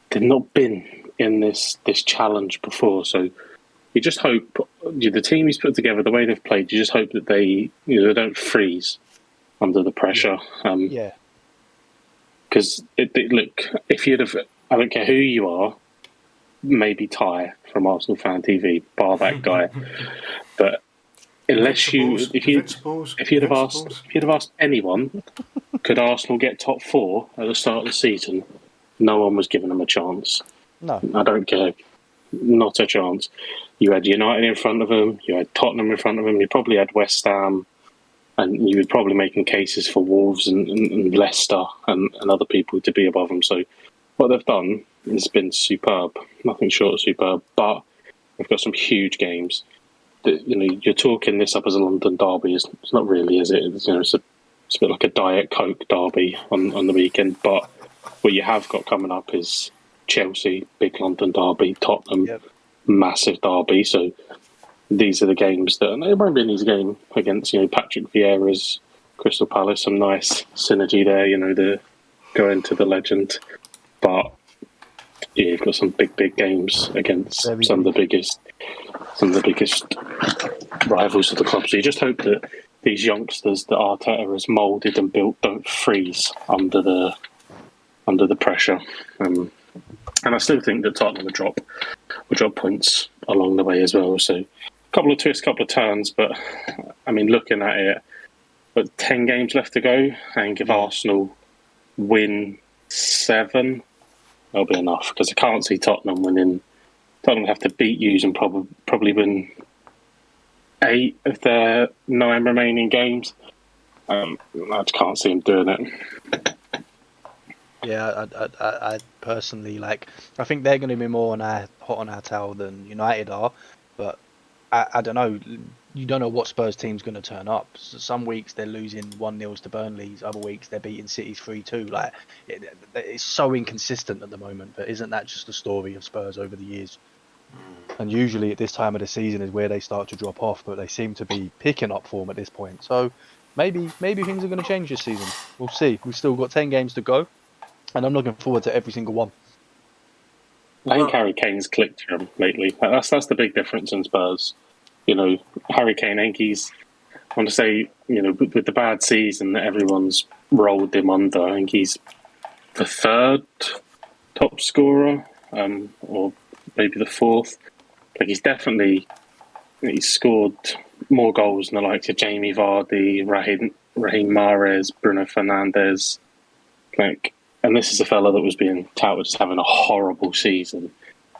[SPEAKER 2] they've not been in this challenge before. So you just hope the team he's put together, the way they've played, you just hope that they they don't freeze under the pressure.
[SPEAKER 4] Yeah.
[SPEAKER 2] Because look, if you'd have, I don't care who you are, maybe Ty from Arsenal Fan TV, bar that guy, but unless if you'd have asked anyone, could Arsenal get top four at the start of the season? No one was giving them a chance.
[SPEAKER 4] No.
[SPEAKER 2] I don't care, not a chance. You had United in front of them, you had Tottenham in front of them, you probably had West Ham, and you were probably making cases for Wolves and Leicester and other people to be above them. So what they've done has been superb, nothing short of superb. But they've got some huge games. You're talking this up as a London derby. It's not really, is it? It's a bit like a Diet Coke derby on the weekend. But what you have got coming up is Chelsea, big London derby, Tottenham, massive derby. So these are the games that, and it won't be an easy game against Patrick Vieira's Crystal Palace. Some nice synergy there. The going to the legend, but yeah, you've got some big games against some of the biggest rivals of the club. So you just hope that these youngsters that Arteta has moulded and built don't freeze under the pressure. And I still think that Tottenham will drop points along the way as well. So a couple of twists, couple of turns, but I mean, looking at it, but 10 games left to go, and if Arsenal win 7, that'll be enough, because I can't see Tottenham winning. Tottenham have to beat you and probably win 8 of their 9 remaining games. I just can't see them doing it.
[SPEAKER 4] Yeah, I personally I think they're going to be more hot on our tail than United are, but I don't know. You don't know what Spurs team's going to turn up. So some weeks they're losing 1-0 to Burnley's, other weeks they're beating City 3-2. It's so inconsistent at the moment. But isn't that just the story of Spurs over the years? And usually at this time of the season is where they start to drop off, but they seem to be picking up form at this point. So maybe things are going to change this season. We'll see. We've still got 10 games to go, and I'm looking forward to every single one.
[SPEAKER 2] I think Harry Kane's clicked for him lately. That's the big difference in Spurs. Harry Kane, I think he's, I want to say, with the bad season that everyone's rolled him under, I think he's the 3rd top scorer, or maybe the 4th. He's scored more goals than the likes of Jamie Vardy, Raheem Mahrez, Bruno Fernandes. And this is a fella that was being touted as having a horrible season.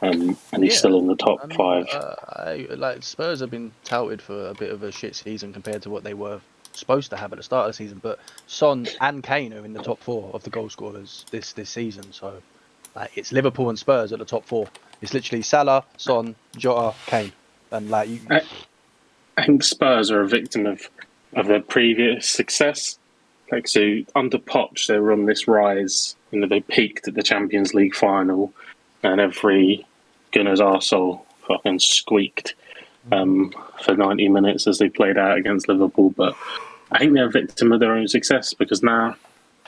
[SPEAKER 2] And he's still in the top 5.
[SPEAKER 4] Spurs have been touted for a bit of a shit season compared to what they were supposed to have at the start of the season. But Son and Kane are in the top 4 of the goal scorers this season. So it's Liverpool and Spurs at the top 4. It's literally Salah, Son, Jota, Kane, and
[SPEAKER 2] I think Spurs are a victim of their previous success. So under Poch, they were on this rise. They peaked at the Champions League final, and every Gunner's arsehole fucking squeaked for 90 minutes as they played out against Liverpool. But I think they're a victim of their own success, because now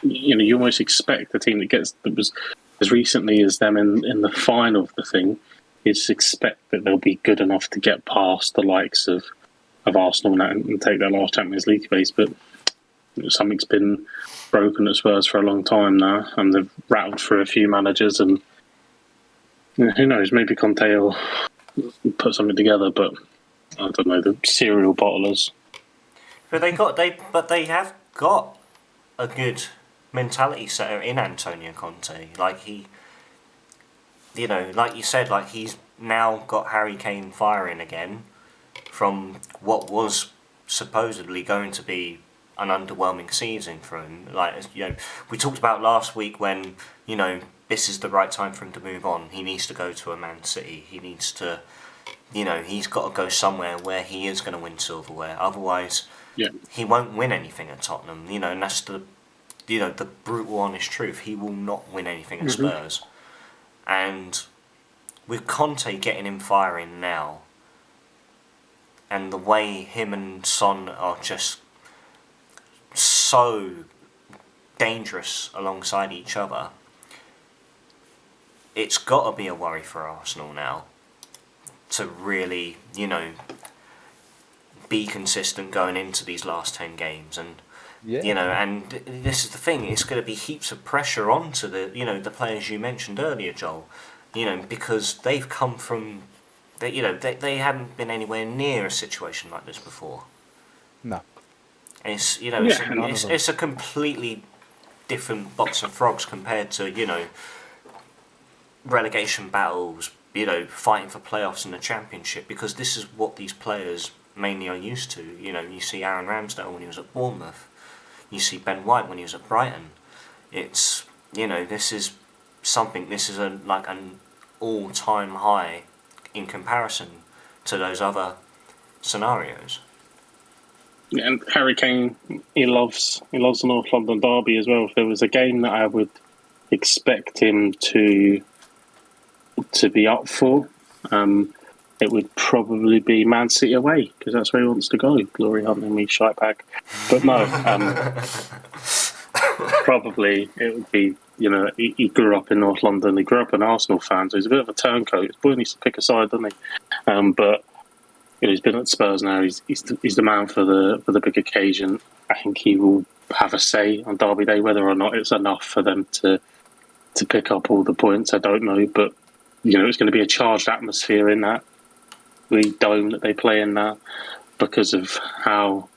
[SPEAKER 2] you almost expect the team that was as recently as them in the final of the thing, you just expect that they'll be good enough to get past the likes of Arsenal and take their last Champions League place. But something's been broken at Spurs for a long time now, and they've rattled through a few managers, and who knows, maybe Conte will put something together, but I don't know, the cereal bottlers.
[SPEAKER 1] But they have got a good mentality setter in Antonio Conte. Like you said, he's now got Harry Kane firing again from what was supposedly going to be an underwhelming season for him. We talked about last week when this is the right time for him to move on. He needs to go to a Man City. He needs to, he's got to go somewhere where he is going to win silverware. Otherwise, he won't win anything at Tottenham. And that's the brutal, honest truth. He will not win anything at Spurs. And with Conte getting him firing now, and the way him and Son are just so dangerous alongside each other, it's got to be a worry for Arsenal now to really, be consistent going into these last 10 games. And, and this is the thing, it's going to be heaps of pressure onto the players you mentioned earlier, Joel, because they've come from, they haven't been anywhere near a situation like this before.
[SPEAKER 4] No.
[SPEAKER 1] And it's a completely different box of frogs compared to, relegation battles, fighting for playoffs in the Championship, because this is what these players mainly are used to. You see Aaron Ramsdale when he was at Bournemouth. You see Ben White when he was at Brighton. It's, this is an all-time high in comparison to those other scenarios.
[SPEAKER 2] Yeah, and Harry Kane, he loves the North London derby as well. If there was a game that I would expect him to be up for, it would probably be Man City away, because that's where he wants to go. Glory hunting me, shite bag. But no, probably it would be, he grew up in North London, he grew up an Arsenal fan, so he's a bit of a turncoat. His boy needs to pick a side, doesn't he? But he's been at Spurs now, he's the man for the big occasion. I think he will have a say on Derby Day. Whether or not it's enough for them to pick up all the points, I don't know, but it's going to be a charged atmosphere in that dome that they play in now, because of how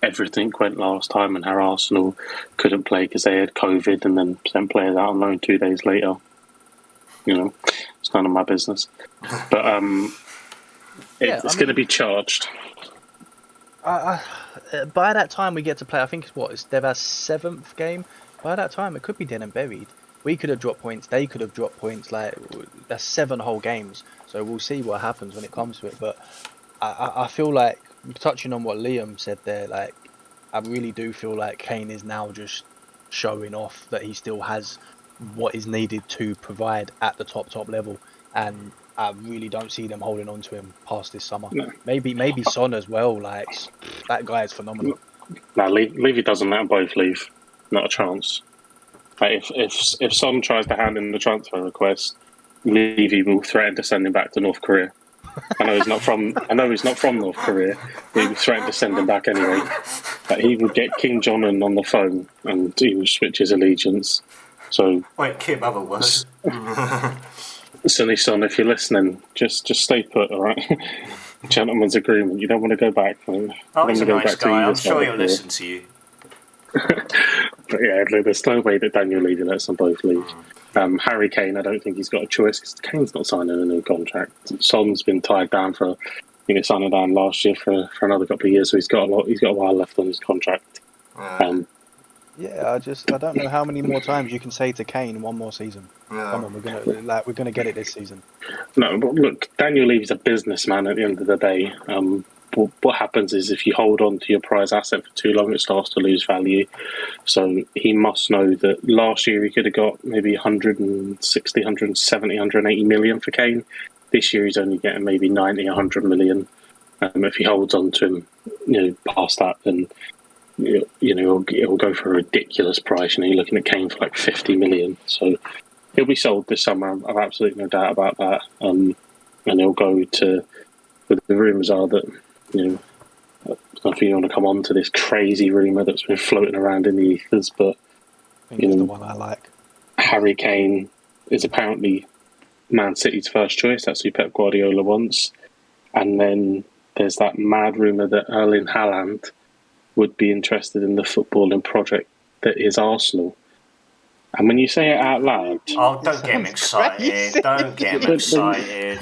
[SPEAKER 2] everything went last time and how Arsenal couldn't play because they had COVID and then sent players out on loan 2 days later. It's none of my business. But it's going to be charged.
[SPEAKER 4] By that time we get to play, I think it's their 7th game. By that time it could be dead and buried. We could have dropped points, they could have dropped points. Like, that's 7 whole games, so we'll see what happens when it comes to it. But I feel like, touching on what Liam said there, like, I really do feel like Kane is now just showing off that he still has what is needed to provide at the top level, and I really don't see them holding on to him past this summer. No. Maybe Son as well. Like, that guy is phenomenal.
[SPEAKER 2] No, Levy doesn't let them both leave. Not a chance. Like, if Son tries to hand in the transfer request, Levy will threaten to send him back to North Korea. I know he's not from North Korea, but he would threaten to send him back anyway. But he would get King Jong-un on the phone and he would switch his allegiance. So
[SPEAKER 1] wait, Kim, other words.
[SPEAKER 2] Sonny Son, if you're listening, just stay put, all right? Gentleman's agreement. You don't want to go back.
[SPEAKER 1] He's a nice guy. I'm sure he'll listen to you.
[SPEAKER 2] But yeah, there's no way that Daniel Levy lets them both leave. Harry Kane, I don't think he's got a choice because Kane's not signing a new contract. Son's been tied down for, signing down last year for another couple of years, so he's got a while left on his contract.
[SPEAKER 4] I don't know how many more times you can say to Kane, one more season. Yeah. Come on, we're gonna get it this season.
[SPEAKER 2] No, but look, Daniel Levy's a businessman at the end of the day. What happens is if you hold on to your prize asset for too long, it starts to lose value. So he must know that last year he could have got maybe 160, 170, 180 million for Kane. This year he's only getting maybe 90, 100 million. If he holds on to him, past that, then it'll go for a ridiculous price. You're looking at Kane for like 50 million. So he'll be sold this summer. I've absolutely no doubt about that. And he'll go to. But the rumours are that. I don't know if you want to come on to this crazy rumour that's been floating around in the ethers, but
[SPEAKER 4] I think it's the one I like.
[SPEAKER 2] Harry Kane is apparently Man City's first choice. That's who Pep Guardiola wants. And then there's that mad rumour that Erling Haaland would be interested in the footballing project that is Arsenal. And when you say it out loud...
[SPEAKER 1] Oh, don't get him excited. Don't get him excited.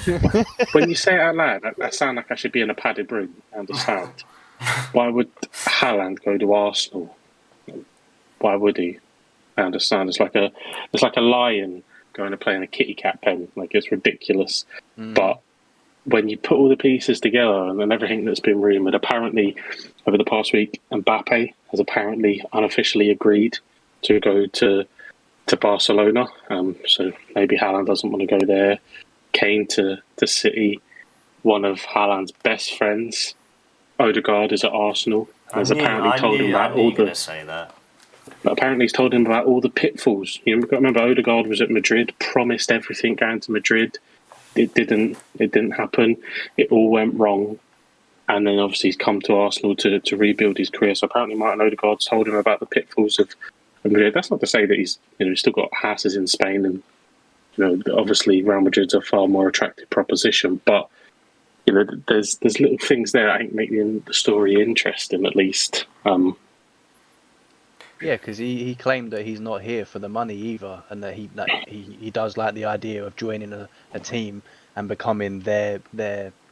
[SPEAKER 2] When you say it out loud, I sound like I should be in a padded room. I understand. Why would Haaland go to Arsenal? Why would he? I understand. It's like a lion going to play in a kitty cat pen. Like, it's ridiculous. But when you put all the pieces together and then everything that's been rumoured, apparently over the past week, Mbappe has apparently unofficially agreed to go to Barcelona, so maybe Haaland doesn't want to go there. Kane to City. One of Haaland's best friends, Odegaard, is at Arsenal.
[SPEAKER 1] I knew you were going to say that.
[SPEAKER 2] Apparently, he's told him about all the pitfalls. You remember Odegaard was at Madrid, promised everything going to Madrid. It didn't happen. It all went wrong. And then obviously he's come to Arsenal to rebuild his career. So apparently Martin Odegaard's told him about the pitfalls of Madrid. That's not to say that he's still got houses in Spain, and obviously Real Madrid's a far more attractive proposition. But there's little things there I think make the story interesting at least.
[SPEAKER 4] Yeah, because he claimed that he's not here for the money either, and that he does like the idea of joining a team and becoming their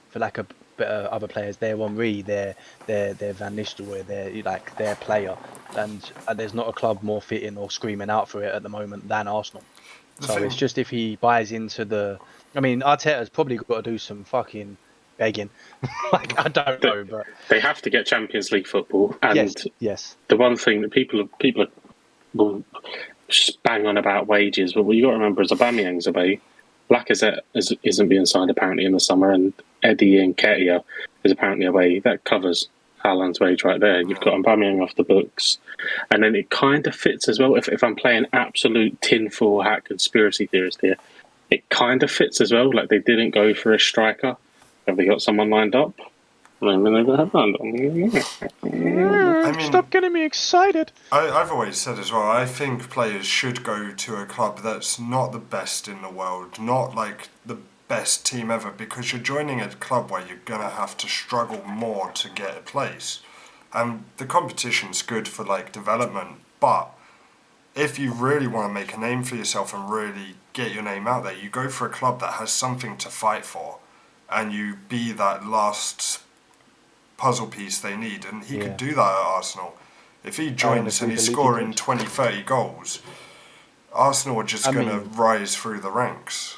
[SPEAKER 4] for lack of better other players, their Henry, their Van Nistelrooy, their player, and there's not a club more fitting or screaming out for it at the moment than Arsenal. So it's just if he buys into the, I mean, Arteta's probably got to do some fucking begging. Like, I don't know, but
[SPEAKER 2] they have to get Champions League football, and
[SPEAKER 4] yes.
[SPEAKER 2] The one thing that people will bang on about wages, but what you got to remember is Aubameyang's away. Lacazette isn't being signed apparently in the summer, and Eddie Nketiah is apparently away. That covers Haaland's wage right there. You've got Aubameyang off the books, and then it kind of fits as well. If I'm playing absolute tinfoil hat conspiracy theorist here, it kind of fits as well. Like, they didn't go for a striker. Have they got someone lined up? I mean,
[SPEAKER 4] Stop getting me excited.
[SPEAKER 3] I've always said as well, I think players should go to a club that's not the best in the world, not like the best team ever, because you're joining a club where you're going to have to struggle more to get a place. And the competition's good for like development, but if you really want to make a name for yourself and really get your name out there, you go for a club that has something to fight for, and you be that last puzzle piece they need, and he could do that at Arsenal. If he joins and he's scoring 20, 30 goals, Arsenal are just going to rise through the ranks.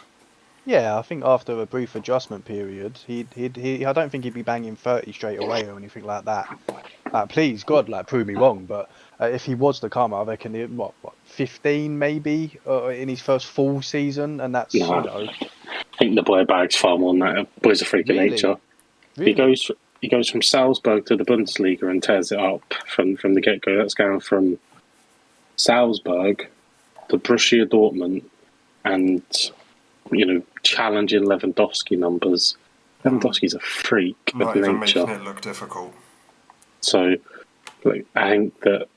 [SPEAKER 4] Yeah, I think after a brief adjustment period, I don't think he'd be banging 30 straight away or anything like that. Please, God, prove me wrong, but if he was to come, I reckon, 15 maybe in his first full season, and that's,
[SPEAKER 2] I think the boy bags far more than that. The boy's a freak of nature.
[SPEAKER 4] Really?
[SPEAKER 2] He goes from Salzburg to the Bundesliga and tears it up from the get-go. That's going from Salzburg to Borussia Dortmund and, challenging Lewandowski numbers. Lewandowski's a freak
[SPEAKER 3] Not
[SPEAKER 2] of
[SPEAKER 3] even
[SPEAKER 2] nature.
[SPEAKER 3] making it look difficult.
[SPEAKER 2] So, I think that,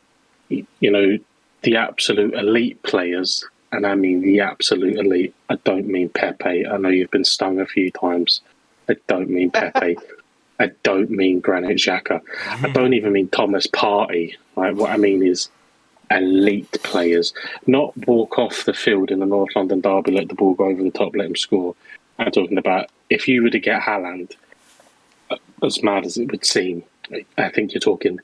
[SPEAKER 2] the absolute elite players, and I mean the absolute elite, I don't mean Pepe. I know you've been stung a few times. I don't mean Pepe. I don't mean Granit Xhaka. I don't even mean Thomas Partey. Right? What I mean is elite players. Not walk off the field in the North London derby, let the ball go over the top, let him score. I'm talking about if you were to get Haaland, as mad as it would seem, I think you're talking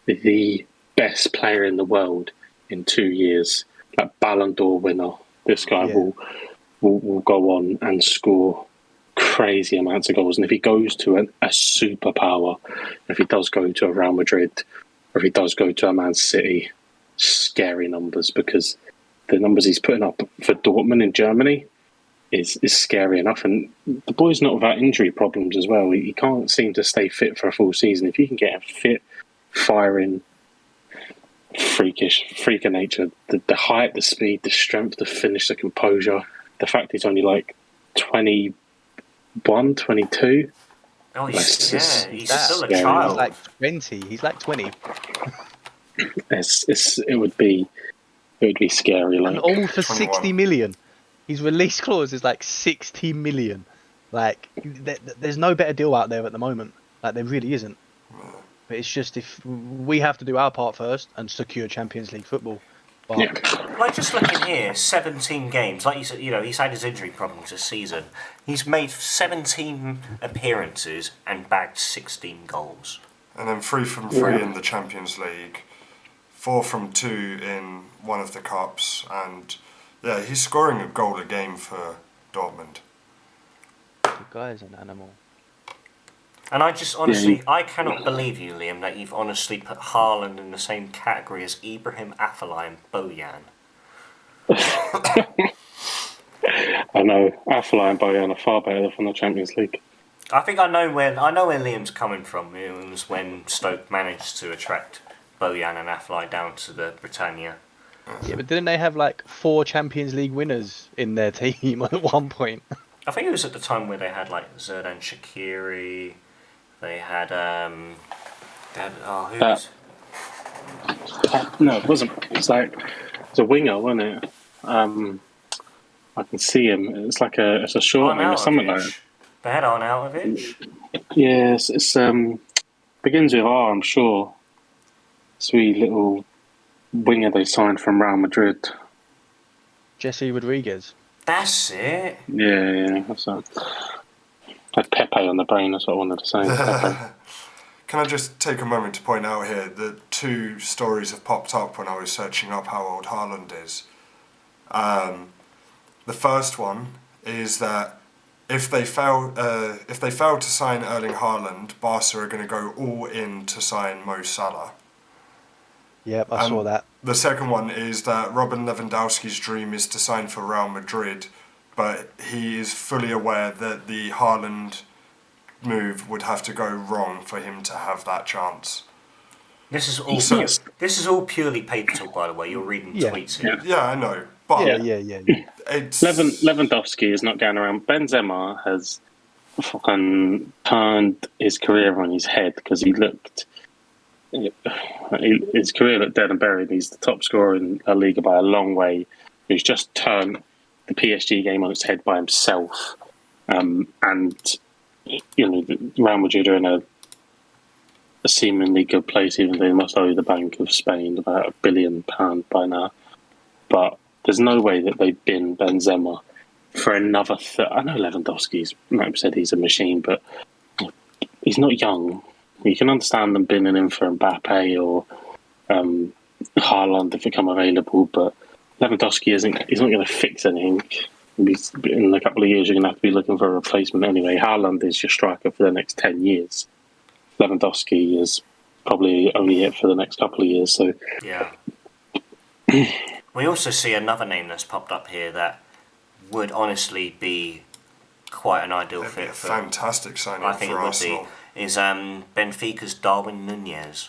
[SPEAKER 2] the best player in the world in 2 years. Like Ballon d'Or winner. This guy will go on and score crazy amounts of goals, and if he goes to a superpower, if he does go to a Real Madrid, or if he does go to a Man City, scary numbers, because the numbers he's putting up for Dortmund in Germany is scary enough. And the boy's not without injury problems as well. He can't seem to stay fit for a full season. If you can get him fit, firing, freak of nature, the height, the speed, the strength, the finish, the composure, the fact he's only like 21, 22.
[SPEAKER 1] Oh, he's still a child.
[SPEAKER 4] He's like 20. He's like 20.
[SPEAKER 2] It would be scary.
[SPEAKER 4] And all for 60 million. His release clause is like 60 million. Like, there's no better deal out there at the moment. Like, there really isn't. But it's just if we have to do our part first and secure Champions League football. But
[SPEAKER 1] Like, just looking here, 17 games. Like you said, he's had his injury problems this season. He's made 17 appearances and bagged 16 goals.
[SPEAKER 3] And then 3 from 3 in the Champions League, 4 from 2 in one of the cups, and he's scoring a goal a game for Dortmund.
[SPEAKER 4] the guy's an animal.
[SPEAKER 1] And I just honestly, I cannot believe you, Liam, that you've honestly put Haaland in the same category as Ibrahim Afellay and Bojan.
[SPEAKER 2] I know, Afellay and Bojan are far better from the Champions League.
[SPEAKER 1] I think I know where Liam's coming from. It was when Stoke managed to attract Bojan and Aflai down to the Britannia.
[SPEAKER 4] Yeah, but didn't they have like 4 Champions League winners in their team at one point?
[SPEAKER 1] I think it was at the time where they had like Zerdan Shaqiri. They had who's
[SPEAKER 2] No, it wasn't. It's a winger, wasn't it? I can see him. It's a short name or something like that.
[SPEAKER 1] They had Arnautovic.
[SPEAKER 2] Yes, it's begins with R, I'm sure. Sweet little winger they signed from Real Madrid.
[SPEAKER 4] Jesse Rodriguez.
[SPEAKER 1] That's it.
[SPEAKER 2] Yeah, that's I had Pepe on the brain, that's what I wanted to say. Pepe.
[SPEAKER 3] Can I just take a moment to point out here that 2 stories have popped up when I was searching up how old Haaland is. The first one is that if they fail to sign Erling Haaland, Barca are going to go all in to sign Mo Salah.
[SPEAKER 4] Yep, I saw that.
[SPEAKER 3] The second one is that Robin Lewandowski's dream is to sign for Real Madrid, but he is fully aware that the Haaland move would have to go wrong for him to have that chance.
[SPEAKER 1] This is all purely paper talk, by the way. You're reading tweets here.
[SPEAKER 3] Yeah, I know. But
[SPEAKER 4] Yeah.
[SPEAKER 3] it's
[SPEAKER 2] Lewandowski is not going around. Benzema has fucking turned his career on his head because his career looked dead and buried. He's the top scorer in La Liga by a long way. He's just turned the PSG game on its head by himself. And Real Madrid are in a seemingly good place, even though they must owe the Bank of Spain about £1 billion by now. But there's no way that they bin Benzema for another. I know Lewandowski's, like said, he's a machine, but he's not young. You can understand them binning him for Mbappe or Haaland if they come available, but Lewandowski he's not going to fix anything. In a couple of years, you're going to have to be looking for a replacement anyway. Haaland is your striker for the next 10 years. Lewandowski is probably only it for the next couple of years. So
[SPEAKER 1] yeah. We also see another name that's popped up here that would honestly be quite an ideal fit for.
[SPEAKER 3] Fantastic signing
[SPEAKER 1] I think
[SPEAKER 3] for
[SPEAKER 1] it would
[SPEAKER 3] Arsenal.
[SPEAKER 1] be is Benfica's Darwin Nunez.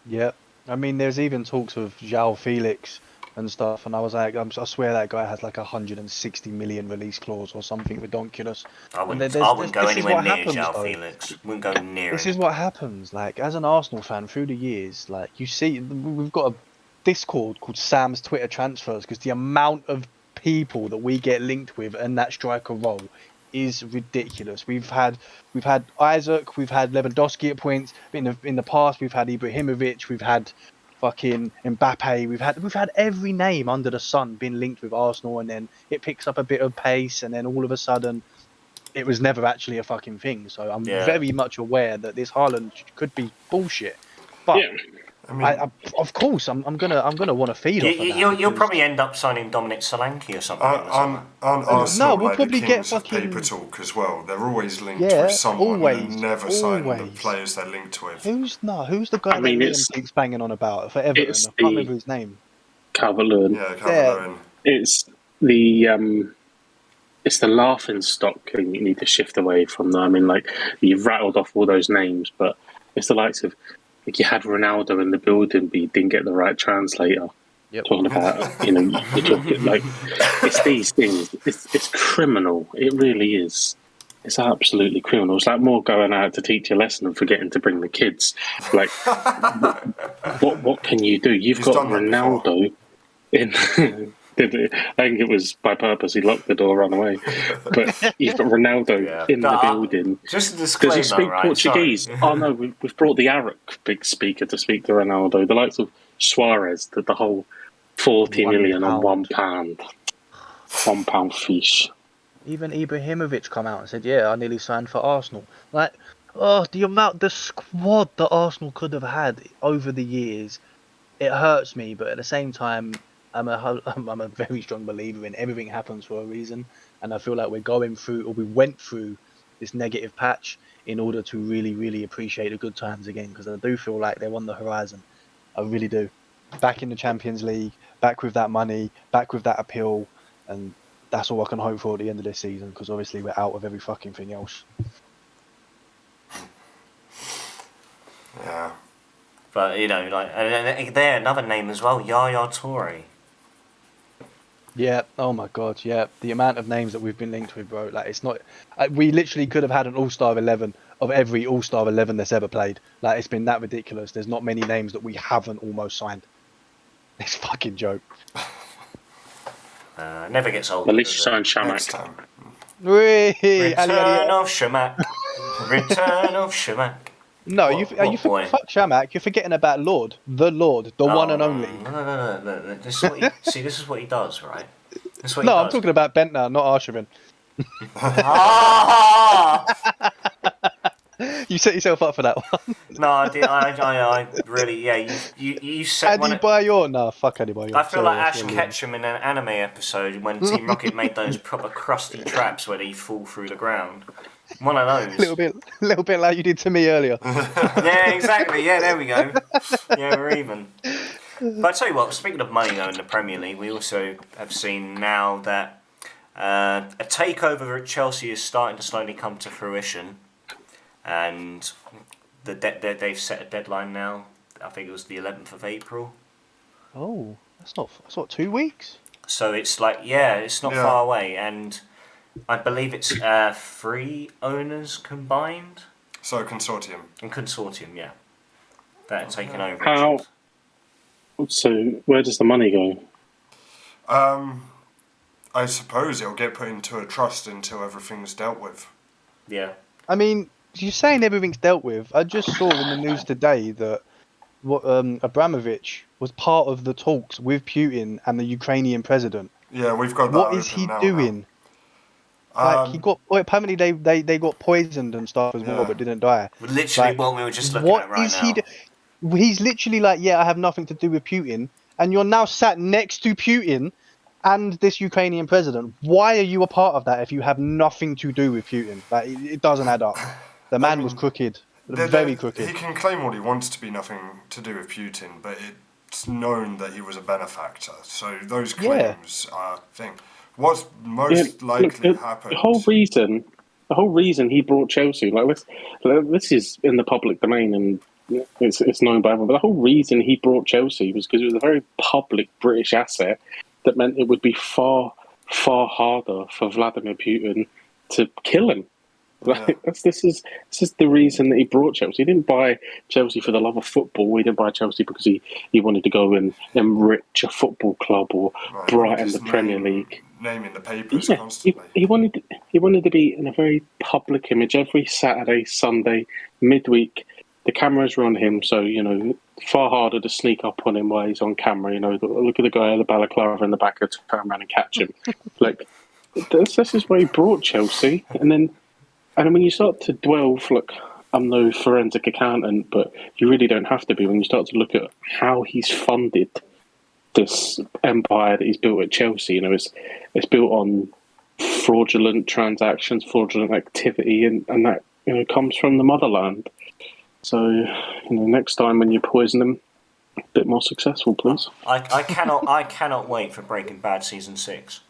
[SPEAKER 4] Yep. I mean, there's even talks of João Felix and stuff, and I was like, I swear that guy has like 160 million release clause or something ridiculous.
[SPEAKER 1] I wouldn't go anywhere near João Felix. Wouldn't go near him.
[SPEAKER 4] This is what happens. Like, as an Arsenal fan, through the years, like you see, we've got a Discord called Sam's Twitter Transfers because the amount of people that we get linked with and that striker role is ridiculous. We've had Isaac, we've had Lewandowski at points. In the past, we've had Ibrahimovic, we've had fucking Mbappe. We've had every name under the sun been linked with Arsenal, and then it picks up a bit of pace, and then all of a sudden, it was never actually a fucking thing. So I'm very much aware that this Haaland could be bullshit, but. Yeah. I mean, of course, I'm gonna want to feed off of that.
[SPEAKER 1] You'll probably end up signing Dominic Solanke or something.
[SPEAKER 3] Arsenal,
[SPEAKER 4] we'll probably get fucking
[SPEAKER 3] paper talk as well. They're always linked with someone and never sign the players they're linked with.
[SPEAKER 4] Who's the guy that Liam keeps banging on about for Everton? I can't remember his name.
[SPEAKER 2] Calvert-Lewin.
[SPEAKER 3] Yeah, Calvert-Lewin.
[SPEAKER 2] It's the laughing stock thing you need to shift away from. Though. I mean, like you've rattled off all those names, but it's the likes of. Like you had Ronaldo in the building, but you didn't get the right translator.
[SPEAKER 4] Yep.
[SPEAKER 2] Talking about, you're talking, like it's these things. It's criminal. It really is. It's absolutely criminal. It's like more going out to teach a lesson and forgetting to bring the kids. Like, what can you do? You've got Ronaldo in. I think it was by purpose. He locked the door, run away. But you've got Ronaldo in the building.
[SPEAKER 1] Just a disclaimer,
[SPEAKER 2] does he speak Portuguese? Oh no, we've brought the Arabic speaker to speak to Ronaldo. The likes of Suarez, the whole 40 million on £1. £1 fish.
[SPEAKER 4] Even Ibrahimovic come out and said, "Yeah, I nearly signed for Arsenal." Like, the squad that Arsenal could have had over the years, it hurts me. But at the same time, I'm a very strong believer in everything happens for a reason, and I feel like we went through this negative patch in order to really, really appreciate the good times again, because I do feel like they're on the horizon. I really do. Back in the Champions League, back with that money, back with that appeal, and that's all I can hope for at the end of this season, because obviously we're out of every fucking thing else.
[SPEAKER 3] Yeah.
[SPEAKER 1] But and there another name as well, Yaya Toure.
[SPEAKER 4] Yeah. Oh my god. Yeah. The amount of names that we've been linked with, bro. Like, it's not. We literally could have had an All-Star 11 of every All-Star 11 that's ever played. Like, it's been that ridiculous. There's not many names that we haven't almost signed. It's a fucking joke.
[SPEAKER 1] Never gets old.
[SPEAKER 2] At least you
[SPEAKER 1] does it?
[SPEAKER 2] signed
[SPEAKER 3] Next
[SPEAKER 2] Shamak.
[SPEAKER 3] time.
[SPEAKER 1] Return of Shamak. Return of Shamak.
[SPEAKER 4] No,
[SPEAKER 1] What boy?
[SPEAKER 4] fuck Shamak. You're forgetting about Lord, the one and only.
[SPEAKER 1] No. This is what he, see. This is what he does, right? This is what
[SPEAKER 4] No,
[SPEAKER 1] he
[SPEAKER 4] I'm
[SPEAKER 1] does.
[SPEAKER 4] talking about Bentner, not Arshavin.
[SPEAKER 1] Ah!
[SPEAKER 4] You set yourself up for that one.
[SPEAKER 1] No, I did. I really. Yeah, you set one.
[SPEAKER 4] Adebayor? Nah, fuck Adebayor.
[SPEAKER 1] I feel
[SPEAKER 4] Sorry,
[SPEAKER 1] like
[SPEAKER 4] that's
[SPEAKER 1] Ash
[SPEAKER 4] really-
[SPEAKER 1] Ketchum in an anime episode when Team Rocket made those proper crusty traps where they fall through the ground. One of those.
[SPEAKER 4] little bit like you did to me earlier.
[SPEAKER 1] Yeah, exactly. Yeah, there we go. Yeah, we're even. But I tell you what, speaking of money though in the Premier League, we also have seen now that a takeover at Chelsea is starting to slowly come to fruition, and they've set a deadline now. I think it was the 11th of April.
[SPEAKER 4] Oh, that's not 2 weeks.
[SPEAKER 1] So it's like, yeah, it's not
[SPEAKER 3] Yeah.
[SPEAKER 1] far away, and I believe it's 3 owners combined.
[SPEAKER 3] So consortium.
[SPEAKER 1] And consortium, yeah. That are taking over.
[SPEAKER 2] How? So where does the money go?
[SPEAKER 3] I suppose it'll get put into a trust until everything's dealt with.
[SPEAKER 1] Yeah.
[SPEAKER 4] I mean, you're saying everything's dealt with. I just saw in the news today that Abramovich was part of the talks with Putin and the Ukrainian president.
[SPEAKER 3] Yeah, we've got that.
[SPEAKER 4] What is he
[SPEAKER 3] open now,
[SPEAKER 4] doing? Like, he got apparently they got poisoned and stuff as well,
[SPEAKER 3] Yeah.
[SPEAKER 4] but didn't die.
[SPEAKER 1] Literally
[SPEAKER 4] Like,
[SPEAKER 1] what we were just looking at right now.
[SPEAKER 4] He's literally like, yeah, I have nothing to do with Putin, and you're now sat next to Putin and this Ukrainian president. Why are you a part of that if you have nothing to do with Putin? Like, it doesn't add up. The man was crooked, very crooked.
[SPEAKER 3] He can claim all he wants to be nothing to do with Putin, but it's known that he was a benefactor. So those claims are thing. What's most likely happened?
[SPEAKER 2] The whole reason he brought Chelsea, this is in the public domain and it's known by everyone, but the whole reason he brought Chelsea was because it was a very public British asset that meant it would be far, far harder for Vladimir Putin to kill him. Like, this is the reason that he brought Chelsea. He didn't buy Chelsea for the love of football. He didn't buy Chelsea because he wanted to go and enrich a football club or brighten the Premier League.
[SPEAKER 3] Naming the papers constantly.
[SPEAKER 2] He wanted to be in a very public image every Saturday, Sunday, midweek. The cameras were on him, so far harder to sneak up on him while he's on camera. Look at the guy at the balaclava in the back of to turn around and catch him. Like this is why he brought Chelsea, and when you start to dwell, look, I'm no forensic accountant, but you really don't have to be when you start to look at how he's funded this empire that he's built at Chelsea. It's built on fraudulent transactions, fraudulent activity, and that comes from the motherland. So next time when you poison them, a bit more successful, please.
[SPEAKER 1] I cannot wait for Breaking Bad season 6.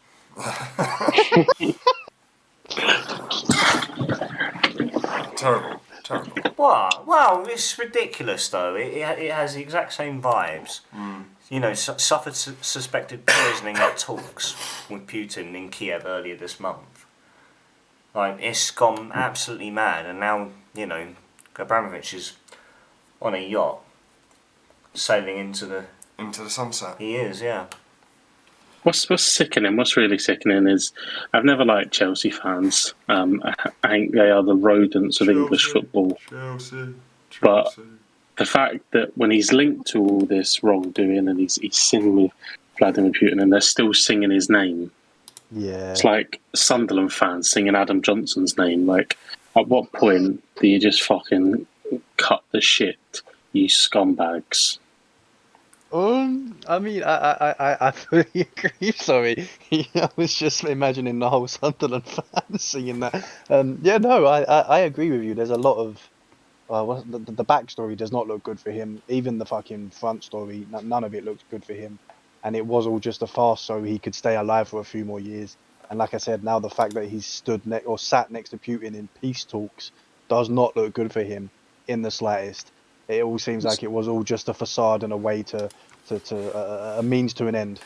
[SPEAKER 3] Terrible.
[SPEAKER 1] What? Well, it's ridiculous though. It has the exact same vibes. Suffered suspected poisoning at talks with Putin in Kiev earlier this month. Like, it's gone absolutely mad, and now Abramovich is on a yacht sailing into the
[SPEAKER 3] sunset.
[SPEAKER 1] He is, yeah.
[SPEAKER 2] What's sickening? What's really sickening is I've never liked Chelsea fans. I think they are the rodents of English football.
[SPEAKER 3] Chelsea.
[SPEAKER 2] But the fact that when he's linked to all this wrongdoing and he's singing with Vladimir Putin and they're still singing his name, it's like Sunderland fans singing Adam Johnson's name. Like, at what point do you just fucking cut the shit, you scumbags?
[SPEAKER 4] I mean, I fully agree. Sorry, I was just imagining the whole Sunderland fans singing that. I agree with you. There's a lot of the backstory does not look good for him. Even the fucking front story, none of it looks good for him. And it was all just a farce so he could stay alive for a few more years And like I said, now the fact that he's sat next to Putin in peace talks does not look good for him in the slightest. It all seems like it was all just a facade and a way to a means to an end.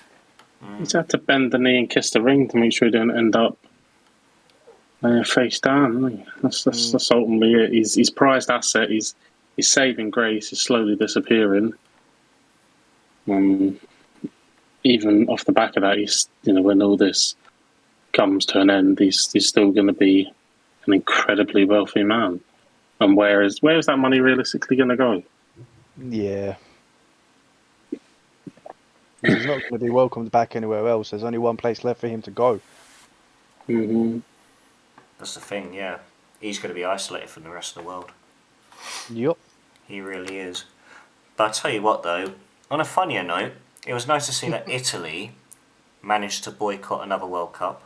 [SPEAKER 2] He's had to bend the knee and kiss the ring to make sure he don't end up face down. Hasn't he? That's ultimately it. He's prized asset. He's saving grace. He's slowly disappearing. Even off the back of that, when all this comes to an end, he's still going to be an incredibly wealthy man. And where is that money realistically going to go?
[SPEAKER 4] Yeah. He's not going to be welcomed back anywhere else. There's only one place left for him to go.
[SPEAKER 2] Mm-hmm.
[SPEAKER 1] That's the thing, yeah. He's going to be isolated from the rest of the world.
[SPEAKER 4] Yup.
[SPEAKER 1] He really is. But I tell you what, though, on a funnier note, it was nice to see that Italy managed to boycott another World Cup.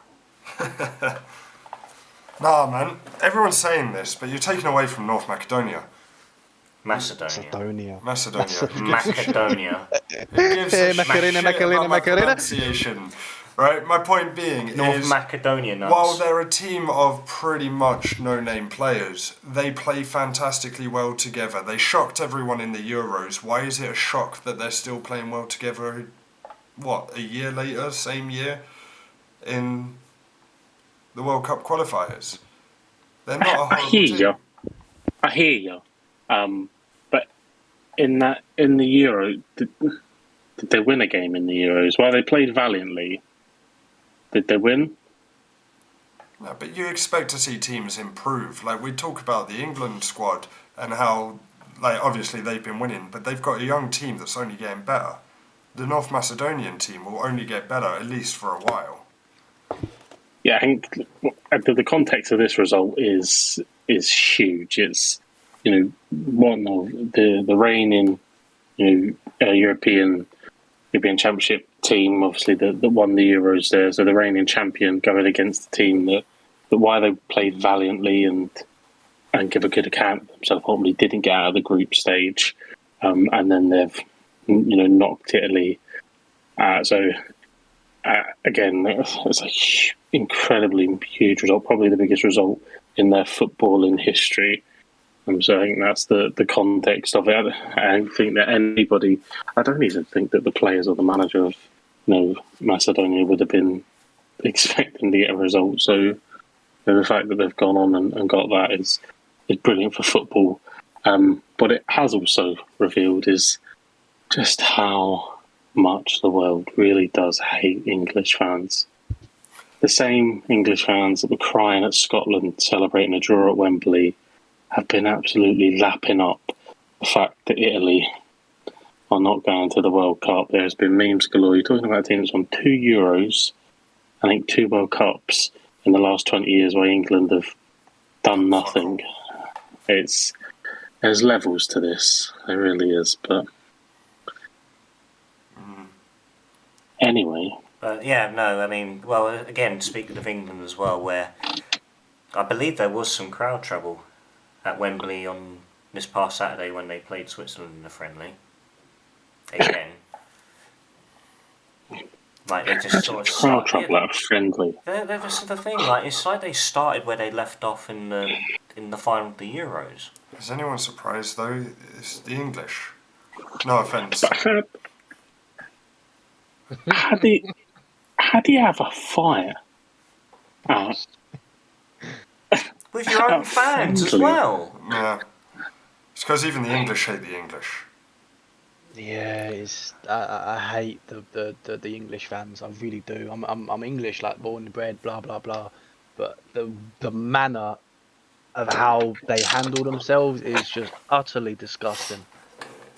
[SPEAKER 3] Nah, man. Everyone's saying this, but you're taking away from North Macedonia.
[SPEAKER 1] Macedonia.
[SPEAKER 3] Macedonia. It gives a shit about my pronunciation. Right? My point being
[SPEAKER 1] North
[SPEAKER 3] is,
[SPEAKER 1] Macedonia nuts.
[SPEAKER 3] while they're a team of pretty much no-name players, they play fantastically well together. They shocked everyone in the Euros. Why is it a shock that they're still playing well together, a year later, same year, in the World Cup qualifiers? They're not a horrible team.
[SPEAKER 2] I hear you. But in the Euro, did they win a game in the Euros? Well, they played valiantly. Did they win?
[SPEAKER 3] No, but you expect to see teams improve. Like, we talk about the England squad and how, obviously they've been winning, but they've got a young team that's only getting better. The North Macedonian team will only get better, at least for a while.
[SPEAKER 2] Yeah, I think the context of this result is huge. It's the reigning European Championship team, obviously that won the Euros there, so the reigning champion going against the team that why they played valiantly and give a good account of themselves, ultimately didn't get out of the group stage, and then they've knocked Italy. Again, it's a incredibly huge result, probably the biggest result in their footballing history. So I think that's the context of it. I don't think that I don't even think that the players or the manager of Macedonia would have been expecting to get a result. So the fact that they've gone on and got that is brilliant for football. What it has also revealed is just how much the world really does hate English fans. The same English fans that were crying at Scotland celebrating a draw at Wembley have been absolutely lapping up the fact that Italy are not going to the World Cup. There's been memes galore. You're talking about a team that's won 2 Euros, I think 2 World Cups in the last 20 years, where England have done nothing. There's levels to this. There really is. But anyway.
[SPEAKER 1] Again, speaking of England as well, where I believe there was some crowd trouble at Wembley on this past Saturday when they played Switzerland in a friendly. Again. They just sort of
[SPEAKER 2] crowd trouble at a friendly.
[SPEAKER 1] That's the thing. It's like they started where they left off in the final of the Euros.
[SPEAKER 3] Is anyone surprised though? It's the English. No offence.
[SPEAKER 2] How do you have a fire
[SPEAKER 1] with your own fans as well?
[SPEAKER 3] Yeah. It's because even the English hate the English.
[SPEAKER 4] Yeah, I hate the English fans. I really do. I'm English, born and bred, blah blah blah. But the manner of how they handle themselves is just utterly disgusting.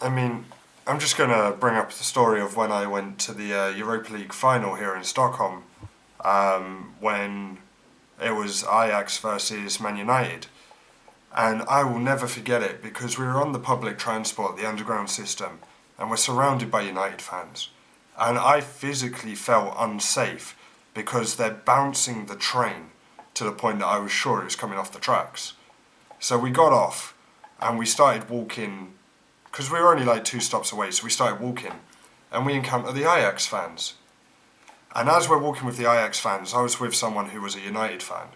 [SPEAKER 3] I mean, I'm just going to bring up the story of when I went to the Europa League final here in Stockholm, when it was Ajax versus Man United. And I will never forget it because we were on the public transport, the underground system, and we're surrounded by United fans. And I physically felt unsafe because they're bouncing the train to the point that I was sure it was coming off the tracks. So we got off and we started walking, because we were only 2 stops away, so we started walking and we encountered the Ajax fans. And as we're walking with the Ajax fans, I was with someone who was a United fan.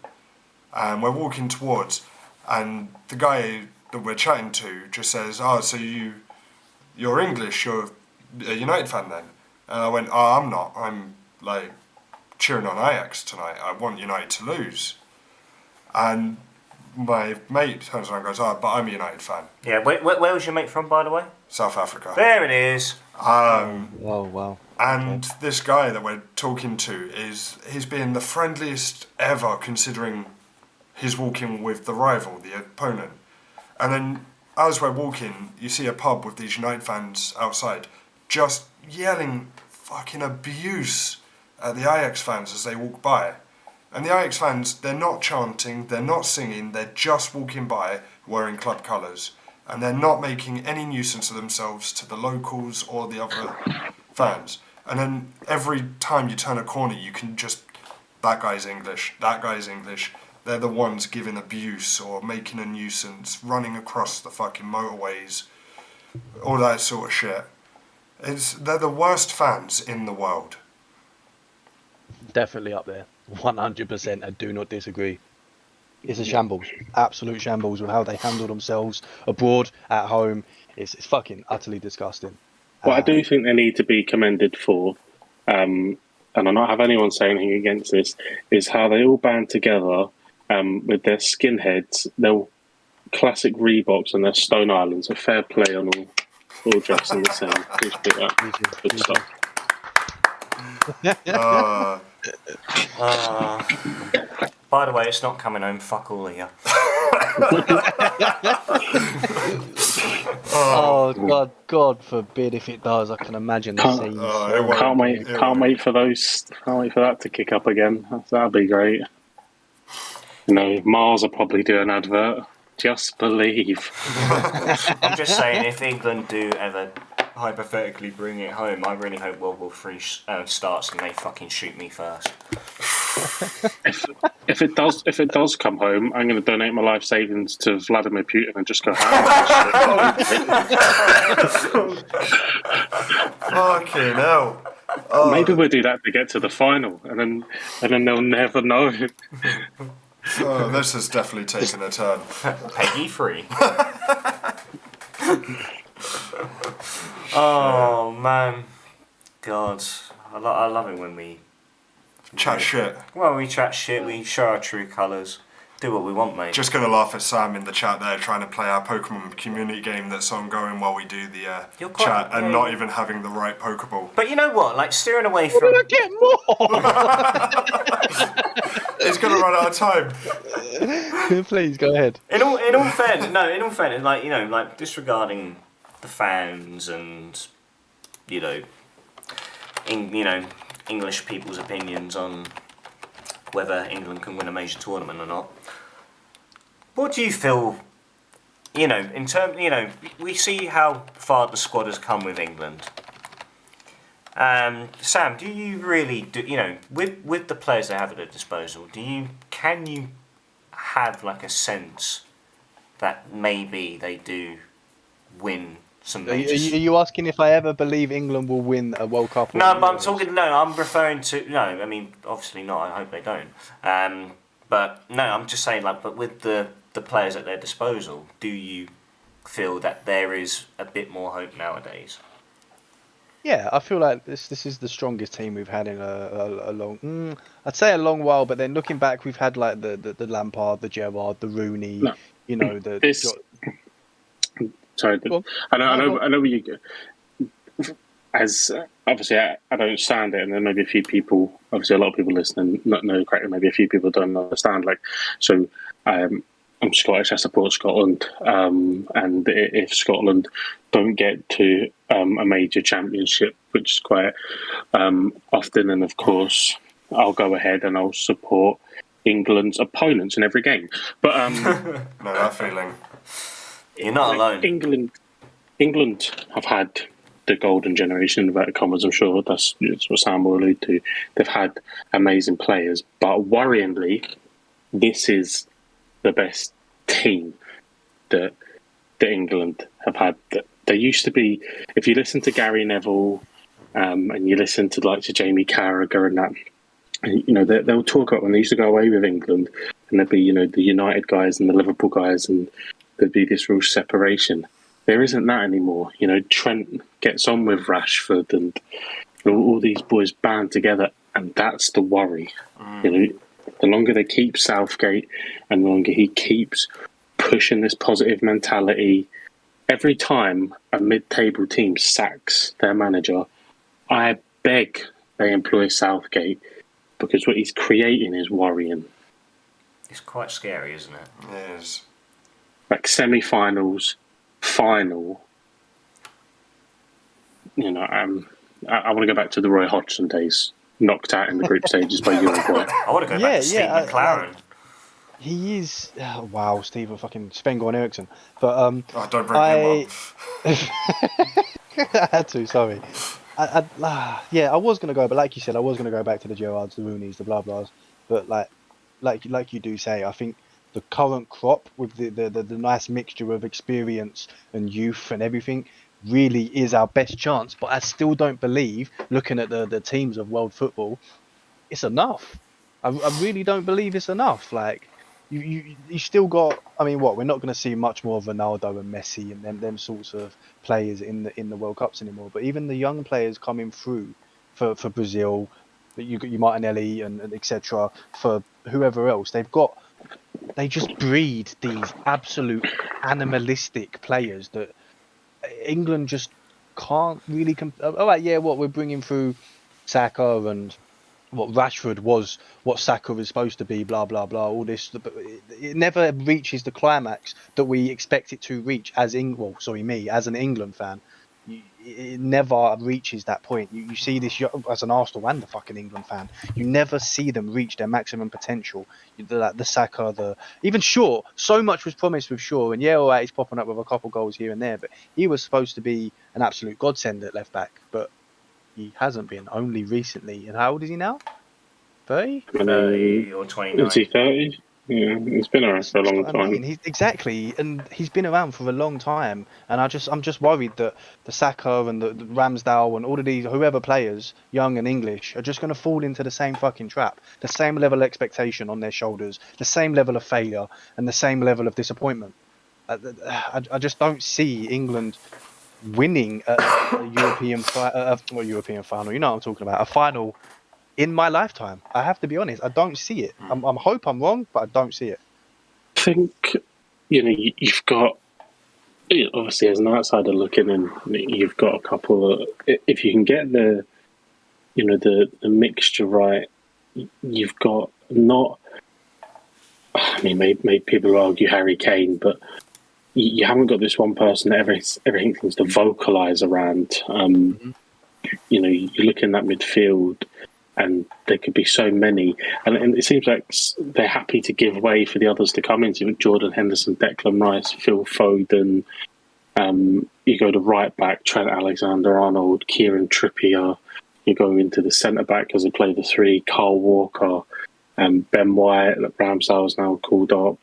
[SPEAKER 3] And we're walking towards, and the guy that we're chatting to just says, "Oh, so you're English, you're a United fan then?" And I went, "Oh, I'm not. I'm like cheering on Ajax tonight. I want United to lose." And my mate turns around and goes, "Oh, but I'm a United fan."
[SPEAKER 1] Yeah, where was your mate from, by the way?
[SPEAKER 3] South Africa.
[SPEAKER 1] There it is.
[SPEAKER 4] Oh wow.
[SPEAKER 3] And this guy that we're talking to he's been the friendliest ever, considering he's walking with the rival, the opponent. And then as we're walking, you see a pub with these United fans outside just yelling fucking abuse at the Ajax fans as they walk by. And the Ajax fans, they're not chanting, they're not singing, they're just walking by wearing club colours. And they're not making any nuisance of themselves to the locals or the other fans. And then every time you turn a corner, you can just, that guy's English, that guy's English. They're the ones giving abuse or making a nuisance, running across the fucking motorways, all that sort of shit. They're the worst fans in the world.
[SPEAKER 4] Definitely up there. 100%. I do not disagree. It's a shambles. Absolute shambles with how they handle themselves abroad, at home. It's fucking utterly disgusting.
[SPEAKER 2] What I do think they need to be commended for, and I not have anyone say anything against this, is how they all band together with their skinheads, their classic Reeboks and their Stone Islands. A fair play on all dressed in the same. Just pick up. Good stuff.
[SPEAKER 1] By the way, it's not coming home. Fuck all of you.
[SPEAKER 4] Oh God forbid if it does. I can imagine the scenes.
[SPEAKER 2] Can't wait for that to kick up again. That'd be great. You know, Mars will probably do an advert. Just believe.
[SPEAKER 1] I'm just saying, if England do ever hypothetically bring it home, I really hope World War III starts and they fucking shoot me first.
[SPEAKER 2] If it does come home, I'm going to donate my life savings to Vladimir Putin and just go.
[SPEAKER 3] Fucking hell.
[SPEAKER 2] Maybe we'll do that to get to the final, and then they'll never know.
[SPEAKER 3] This has definitely taken a turn.
[SPEAKER 1] Peggy 3. Oh man, God, I love it when we
[SPEAKER 3] chat shit.
[SPEAKER 1] Well, we chat shit. We show our true colours. Do what we want, mate.
[SPEAKER 3] Just gonna laugh at Sam in the chat there, trying to play our Pokemon community game that's ongoing while we do the chat, and not even having the right Pokeball.
[SPEAKER 1] But you know what? Like steering away from.
[SPEAKER 4] I get more.
[SPEAKER 3] It's gonna run out of time.
[SPEAKER 4] Please go ahead.
[SPEAKER 1] In all fairness, like like disregarding the fans and English people's opinions on whether England can win a major tournament or not. What do you feel? In terms, we see how far the squad has come with England. Sam, do you really with the players they have at their disposal? Can you have like a sense that maybe they do win some major?
[SPEAKER 4] Are you asking if I ever believe England will win a World Cup?
[SPEAKER 1] No, but I'm referring to I mean, obviously not. I hope they don't. But no, I'm just saying but with the players at their disposal, do you feel that there is a bit more hope nowadays?
[SPEAKER 4] Yeah, I feel like this is the strongest team we've had in a long. I'd say a long while, but then looking back, we've had like the Lampard, the Gerrard, the Rooney.
[SPEAKER 2] No.
[SPEAKER 4] the.
[SPEAKER 2] Sorry, I know where you go. As obviously, I don't understand it, and then maybe a few people, obviously, a lot of people listening, not know correctly. Maybe a few people don't understand. I'm Scottish. I support Scotland, and if Scotland don't get to a major championship, which is quite often, and of course, I'll go ahead and I'll support England's opponents in every game. But
[SPEAKER 3] no, that feeling.
[SPEAKER 1] You're not alone.
[SPEAKER 2] England have had the golden generation, in inverted commas. I'm sure that's what Sam will allude to. They've had amazing players, but worryingly, this is the best team that England have had. There used to be, if you listen to Gary Neville and you listen to like to Jamie Carragher and that. And, they'll talk about when they used to go away with England, and there'd be the United guys and the Liverpool guys, and there'd be this real separation. There isn't that anymore. Trent gets on with Rashford, and all these boys band together, and that's the worry. The longer they keep Southgate, and the longer he keeps pushing this positive mentality, every time a mid-table team sacks their manager, I beg they employ Southgate, because what he's creating is worrying.
[SPEAKER 1] It's quite scary, isn't it?
[SPEAKER 3] It is.
[SPEAKER 2] Like semi-finals, final. I want to go back to the Roy Hodgson days, knocked out in the group stages by Uruguay.
[SPEAKER 1] I want to go back to Steve McLaren.
[SPEAKER 4] He is wow, Steve, fucking Sven-Goran Eriksson. But
[SPEAKER 3] don't bring him
[SPEAKER 4] I had to. Sorry. I was gonna go, but like you said, I was gonna go back to the Gerrards, the Rooneys, the blah blahs. But like you do say, I think the current crop with the nice mixture of experience and youth and everything really is our best chance. But I still don't believe, looking at the teams of world football, it's enough. I really don't believe it's enough. Like you still got. I mean, what, we're not going to see much more of Ronaldo and Messi and them sorts of players in the World Cups anymore. But even the young players coming through for Brazil, you got your Martinelli and etc. For whoever else, they just breed these absolute animalistic players that England just can't really. All right, yeah, what we're bringing through Saka and what Rashford was, what Saka is supposed to be, blah blah blah. All this, but it never reaches the climax that we expect it to reach as me as an England fan. It never reaches that point. You see this as an Arsenal and the fucking England fan. You never see them reach their maximum potential. The Saka, even Shaw. So much was promised with Shaw, and all right, he's popping up with a couple goals here and there, but he was supposed to be an absolute godsend at left back, but he hasn't been, only recently. And how old is he now? 30?
[SPEAKER 1] 30 or 29.
[SPEAKER 2] Is he 30? Yeah, he's been around for a long time.
[SPEAKER 4] Exactly, and he's been around for a long time. And I'm just worried that the Saka and the Ramsdale and all of these whoever players, young and English, are just going to fall into the same fucking trap. The same level of expectation on their shoulders, the same level of failure, and the same level of disappointment. I just don't see England winning a European final. You know what I'm talking about? A final in my lifetime. I have to be honest. I don't see it. I hope I'm wrong, but I don't see it.
[SPEAKER 2] I think you've got, obviously as an outsider looking in, you've got a couple of. If you can get the mixture right, you've got not. I mean, maybe people argue Harry Kane, but you haven't got this one person that everything seems to vocalise around. You look in that midfield, and there could be so many, and it seems like they're happy to give way for the others to come into. Jordan Henderson, Declan Rice, Phil Foden. You go to right back, Trent Alexander-Arnold, Kieran Trippier. You go into the centre back as they play the three, Carl Walker, Ben White. Ramsdale's now called up.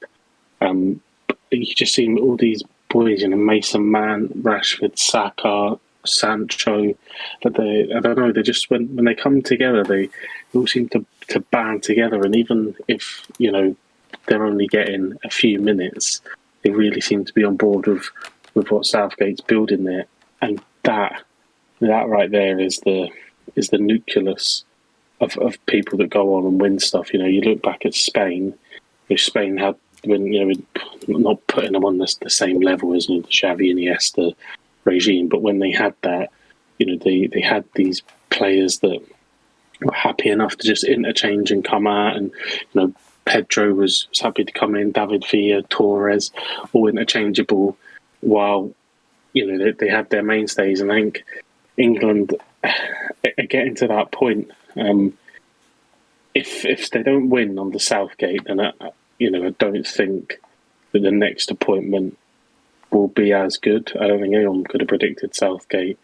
[SPEAKER 2] You just see all these boys, Mason Mount, Rashford, Saka, Sancho. That I don't know. They just when they come together, they all seem to band together. And even if they're only getting a few minutes, they really seem to be on board with what Southgate's building there. And that right there is the nucleus of people that go on and win stuff. You look back at Spain. If Spain had, when not putting them on the same level as the Xavi and Iniesta regime, but when they had that, they had these players that were happy enough to just interchange and come out, and Pedro was happy to come in, David Villa, Torres, all interchangeable, while they had their mainstays. And I think England are getting to that point. If they don't win on the Southgate, then I don't think that the next appointment will be as good. I don't think anyone could have predicted Southgate,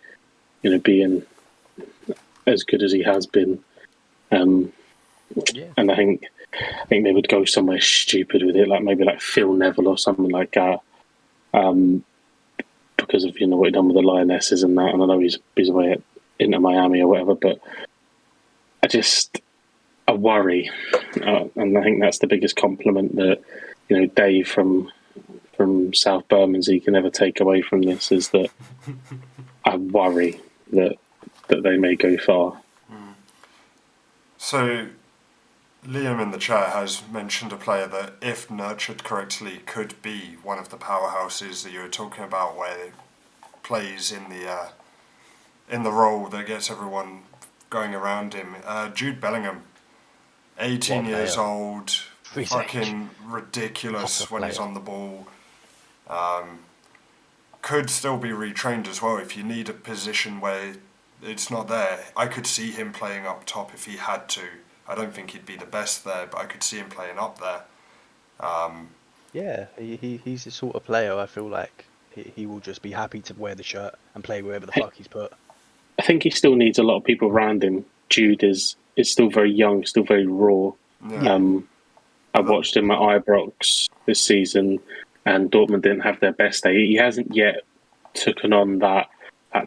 [SPEAKER 2] being as good as he has been. And I think they would go somewhere stupid with it, maybe like Phil Neville or something like that, because of what he'd done with the Lionesses and that. And I know he's away at Inter Miami or whatever. But I worry, and I think that's the biggest compliment that Dave from South Bermondsey can ever take away from this, is that I worry that they may go far.
[SPEAKER 3] So, Liam in the chat has mentioned a player that, if nurtured correctly, could be one of the powerhouses that you were talking about, where he plays in the role that gets everyone going around him. Jude Bellingham, 18 years old, fucking ridiculous when he's on the ball. Could still be retrained as well if you need a position where it's not there. I could see him playing up top if he had to. I don't think he'd be the best there, but I could see him playing up there.
[SPEAKER 4] Yeah, he's the sort of player I feel like he will just be happy to wear the shirt and play wherever the fuck he's put.
[SPEAKER 2] I think he still needs a lot of people around him. Jude is still very young, still very raw.
[SPEAKER 3] Yeah.
[SPEAKER 2] I watched him at Ibrox this season, and Dortmund didn't have their best day. He hasn't yet taken on that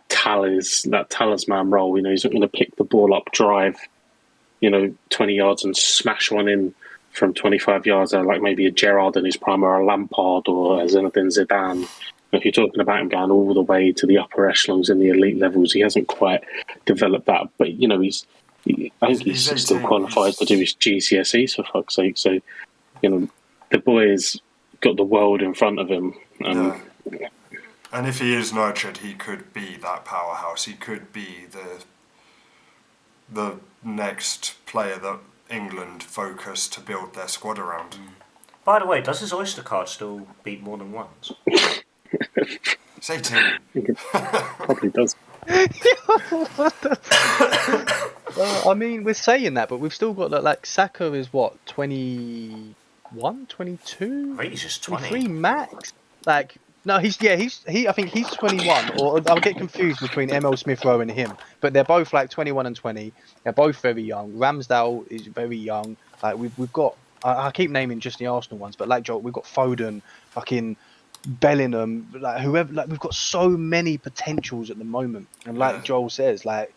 [SPEAKER 2] talisman role. He's not going to pick the ball up, drive 20 yards and smash one in from 25 yards, like maybe a Gerrard in his prime, or a Lampard, or a Zinedine Zidane. If you're talking about him going all the way to the upper echelons in the elite levels, he hasn't quite developed that. But I think he's still qualified to do his GCSEs, for fuck's sake. So the boy's got the world in front of him.
[SPEAKER 3] And if he is nurtured, he could be that powerhouse. He could be the next player that England focus to build their squad around.
[SPEAKER 1] By the way, does his Oyster card still beat more than once?
[SPEAKER 3] It's 18.
[SPEAKER 2] Probably does.
[SPEAKER 4] Well, I mean, we're saying that, but we've still got like Saka is what, 21, 22?
[SPEAKER 1] I think he's just 20.
[SPEAKER 4] 23 max. Like, no, I think he's 21, or I'll get confused between ML Smith Rowe and him. But they're both like 21 and 20. They're both very young. Ramsdale is very young. Like we've got, I keep naming just the Arsenal ones, but like Joel, we've got Foden, fucking Bellingham, like whoever. Like we've got so many potentials at the moment, and like Joel says, like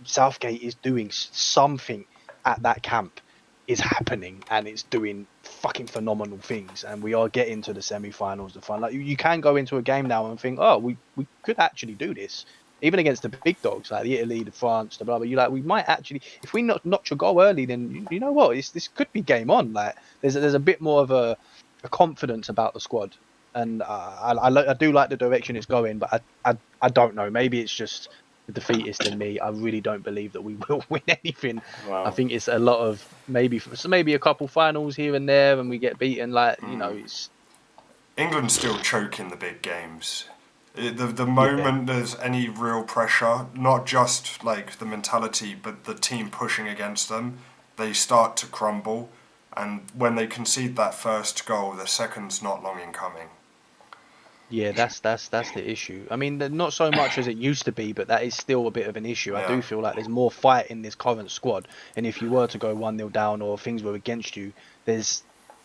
[SPEAKER 4] Southgate is doing something at that camp. Is happening, and it's doing fucking phenomenal things, and we are getting to the semi-finals. The fun, like you can go into a game now and think, oh, we could actually do this, even against the big dogs like the Italy, the France, the blah blah. We might actually, if we notch a goal early, then you know what, this could be game on. Like there's a bit more of a confidence about the squad, and I do like the direction it's going, but I don't know. Maybe it's just the defeatist in me. I really don't believe that we will win anything. Wow. I think it's a lot of maybe a couple finals here and there, and we get beaten. Like it's
[SPEAKER 3] England still choking the big games. The moment there's any real pressure, not just like the mentality, but the team pushing against them, they start to crumble. And when they concede that first goal, the second's not long in coming.
[SPEAKER 4] Yeah, that's the issue. I mean, not so much as it used to be, but that is still a bit of an issue. I do feel like there's more fight in this current squad, and if you were to go 1-0 down or things were against you, there's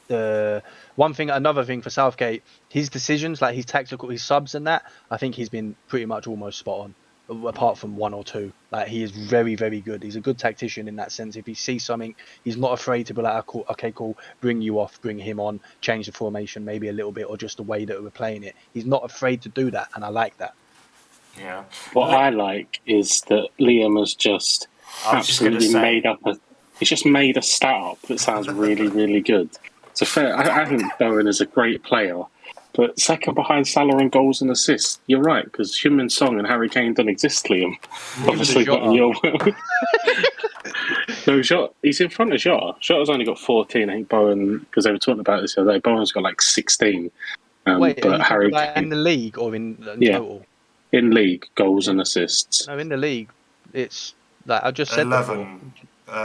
[SPEAKER 4] another thing for Southgate, his decisions, like his tactical, his subs and that, I think he's been pretty much almost spot on. Apart from one or two, like he is very, very good. He's a good tactician in that sense. If he sees something, he's not afraid to be like, okay, cool, bring you off, bring him on, change the formation maybe a little bit, or just the way that we're playing it. He's not afraid to do that, and I like that.
[SPEAKER 1] Yeah.
[SPEAKER 2] What I like is that Liam has just absolutely he's just made a stat up that sounds really, really good. So fair. I think Bowen is a great player. But second behind Salah in goals and assists, you're right, because Heung-min Son and Harry Kane don't exist, Liam. Obviously, not in your world. No, he's in front of Jota. Jota's only got 14. I think Bowen, because they were talking about this the other day, Bowen's got like 16.
[SPEAKER 4] Wait,
[SPEAKER 2] but Harry
[SPEAKER 4] Kane, in the league or in total?
[SPEAKER 2] In league, goals and assists.
[SPEAKER 4] No, in the league, it's like I just said
[SPEAKER 3] 11.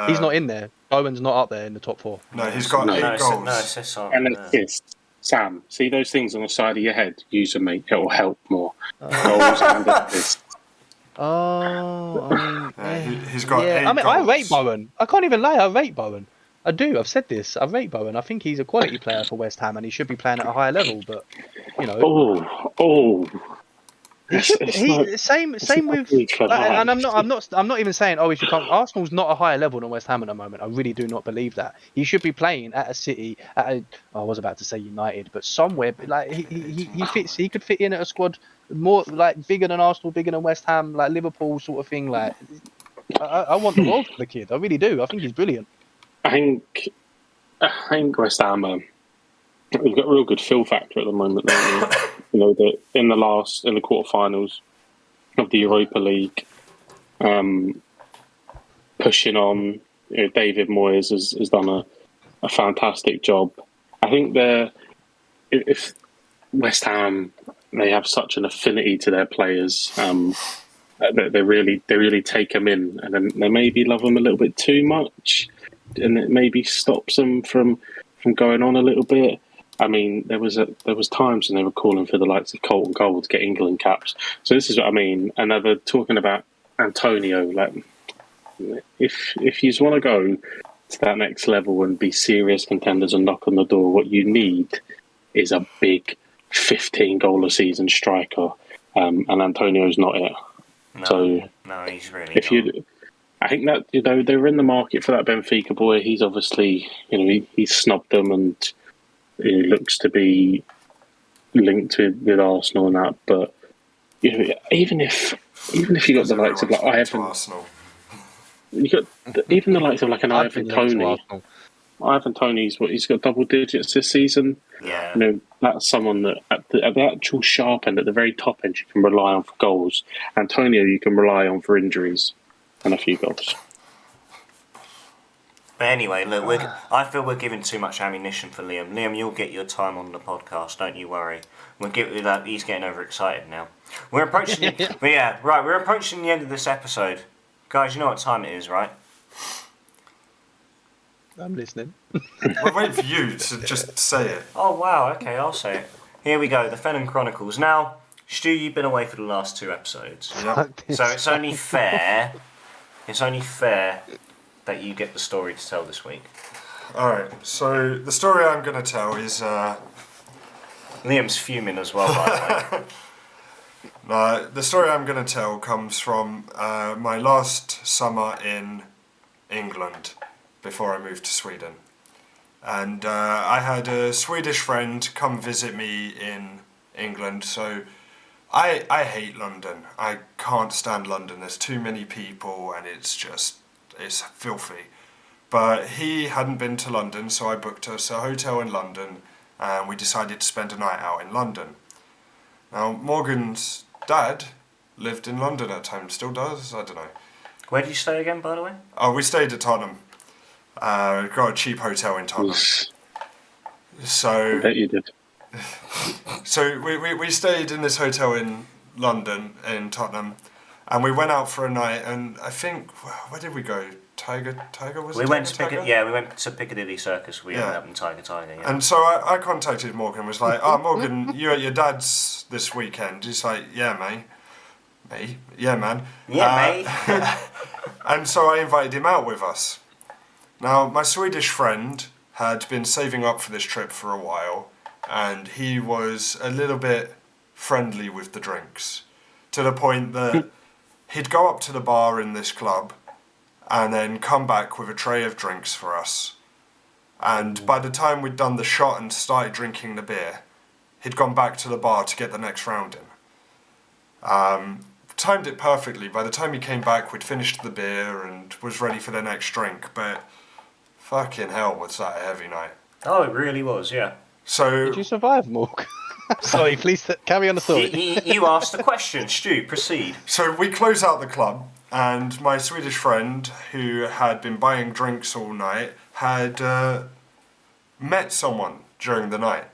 [SPEAKER 4] He's not in there. Bowen's not up there in the top 4.
[SPEAKER 3] No, he's got 8 goals.
[SPEAKER 1] No assists
[SPEAKER 2] and assists. Sam, see those things on the side of your head? Use them, mate. It will help more. Goals and assists.
[SPEAKER 4] Oh,
[SPEAKER 3] he's got 8
[SPEAKER 4] I mean,
[SPEAKER 3] goals.
[SPEAKER 4] I rate Bowen. I can't even lie. I rate Bowen. I do. I've said this. I rate Bowen. I think he's a quality player for West Ham, and he should be playing at a higher level. But Same with,
[SPEAKER 2] need for that.
[SPEAKER 4] and I'm not even saying he should come. Arsenal's not a higher level than West Ham at the moment. I really do not believe that. He should be playing at a City, I was about to say United, but somewhere like he fits. He could fit in at a squad more like bigger than Arsenal, bigger than West Ham, like Liverpool sort of thing. Like I want the world for the kid. I really do. I think he's brilliant.
[SPEAKER 2] I think West Ham. We've got a real good fill factor at the moment. You know, that in the quarterfinals of the Europa League, pushing on. You know, David Moyes has done a fantastic job. I think if West Ham, they have such an affinity to their players. They really take them in, and then they maybe love them a little bit too much, and it maybe stops them from going on a little bit. I mean, there was times when they were calling for the likes of Colton Cole to get England caps. So this is what I mean. And they were talking about Antonio. Like, if you want to go to that next level and be serious contenders and knock on the door, what you need is a big 15-goal a season striker. And Antonio's not it.
[SPEAKER 1] No, he's really not.
[SPEAKER 2] I think that, you know, they were in the market for that Benfica boy. He's obviously, you know, he snubbed them, and he looks to be linked with Arsenal and that. But, you know, even if you got the likes of like Ivan, you got even the likes of like an Ivan Toney. Ivan Toney's he's got double digits this season.
[SPEAKER 1] Yeah,
[SPEAKER 2] you know, that's someone that at the actual sharp end, at the very top end, you can rely on for goals. Antonio, you can rely on for injuries and a few goals.
[SPEAKER 1] But anyway, look, I feel we're giving too much ammunition for Liam. Liam, you'll get your time on the podcast, don't you worry. He's getting overexcited now. We're approaching. We're approaching the end of this episode, guys. You know what time it is, right?
[SPEAKER 4] I'm listening.
[SPEAKER 3] We're waiting for you to just say it.
[SPEAKER 1] Oh wow, okay, I'll say it. Here we go, the Fennon Chronicles. Now, Stu, you've been away for the last 2 episodes.
[SPEAKER 3] Yep.
[SPEAKER 1] So it's only fair that you get the story to tell this week.
[SPEAKER 3] Alright, so the story I'm going to tell is...
[SPEAKER 1] Liam's fuming as well, by the way.
[SPEAKER 3] The story I'm going to tell comes from my last summer in England, before I moved to Sweden. And I had a Swedish friend come visit me in England, so I hate London. I can't stand London. There's too many people and it's filthy. But he hadn't been to London, so I booked us a hotel in London and we decided to spend a night out in London. Now, Morgan's dad lived in London at times, still does, I don't know.
[SPEAKER 1] Where did you stay again, by the way?
[SPEAKER 3] Oh, we stayed at Tottenham. Got a cheap hotel in Tottenham. So
[SPEAKER 2] I bet you did.
[SPEAKER 3] So we stayed in this hotel in London, in Tottenham, and we went out for a night. And I think, where did we go? Tiger was it?
[SPEAKER 1] We went to Piccadilly Circus. We ended up in Tiger. Yeah.
[SPEAKER 3] And so I contacted Morgan. Was like, "Oh, Morgan, you at your dad's this weekend?" He's like, "Yeah, mate." Me? Yeah, man.
[SPEAKER 1] Yeah, mate.
[SPEAKER 3] And so I invited him out with us. Now, my Swedish friend had been saving up for this trip for a while, and he was a little bit friendly with the drinks, to the point that he'd go up to the bar in this club and then come back with a tray of drinks for us. And by the time we'd done the shot and started drinking the beer, he'd gone back to the bar to get the next round in. Timed it perfectly. By the time he came back, we'd finished the beer and was ready for the next drink, but fucking hell, was that a heavy night.
[SPEAKER 1] Oh, it really was, yeah.
[SPEAKER 3] So
[SPEAKER 4] did you survive, Morg? Sorry, please carry on the story.
[SPEAKER 1] You asked the question, Stu, proceed.
[SPEAKER 3] So we close out the club, and my Swedish friend, who had been buying drinks all night, had met someone during the night,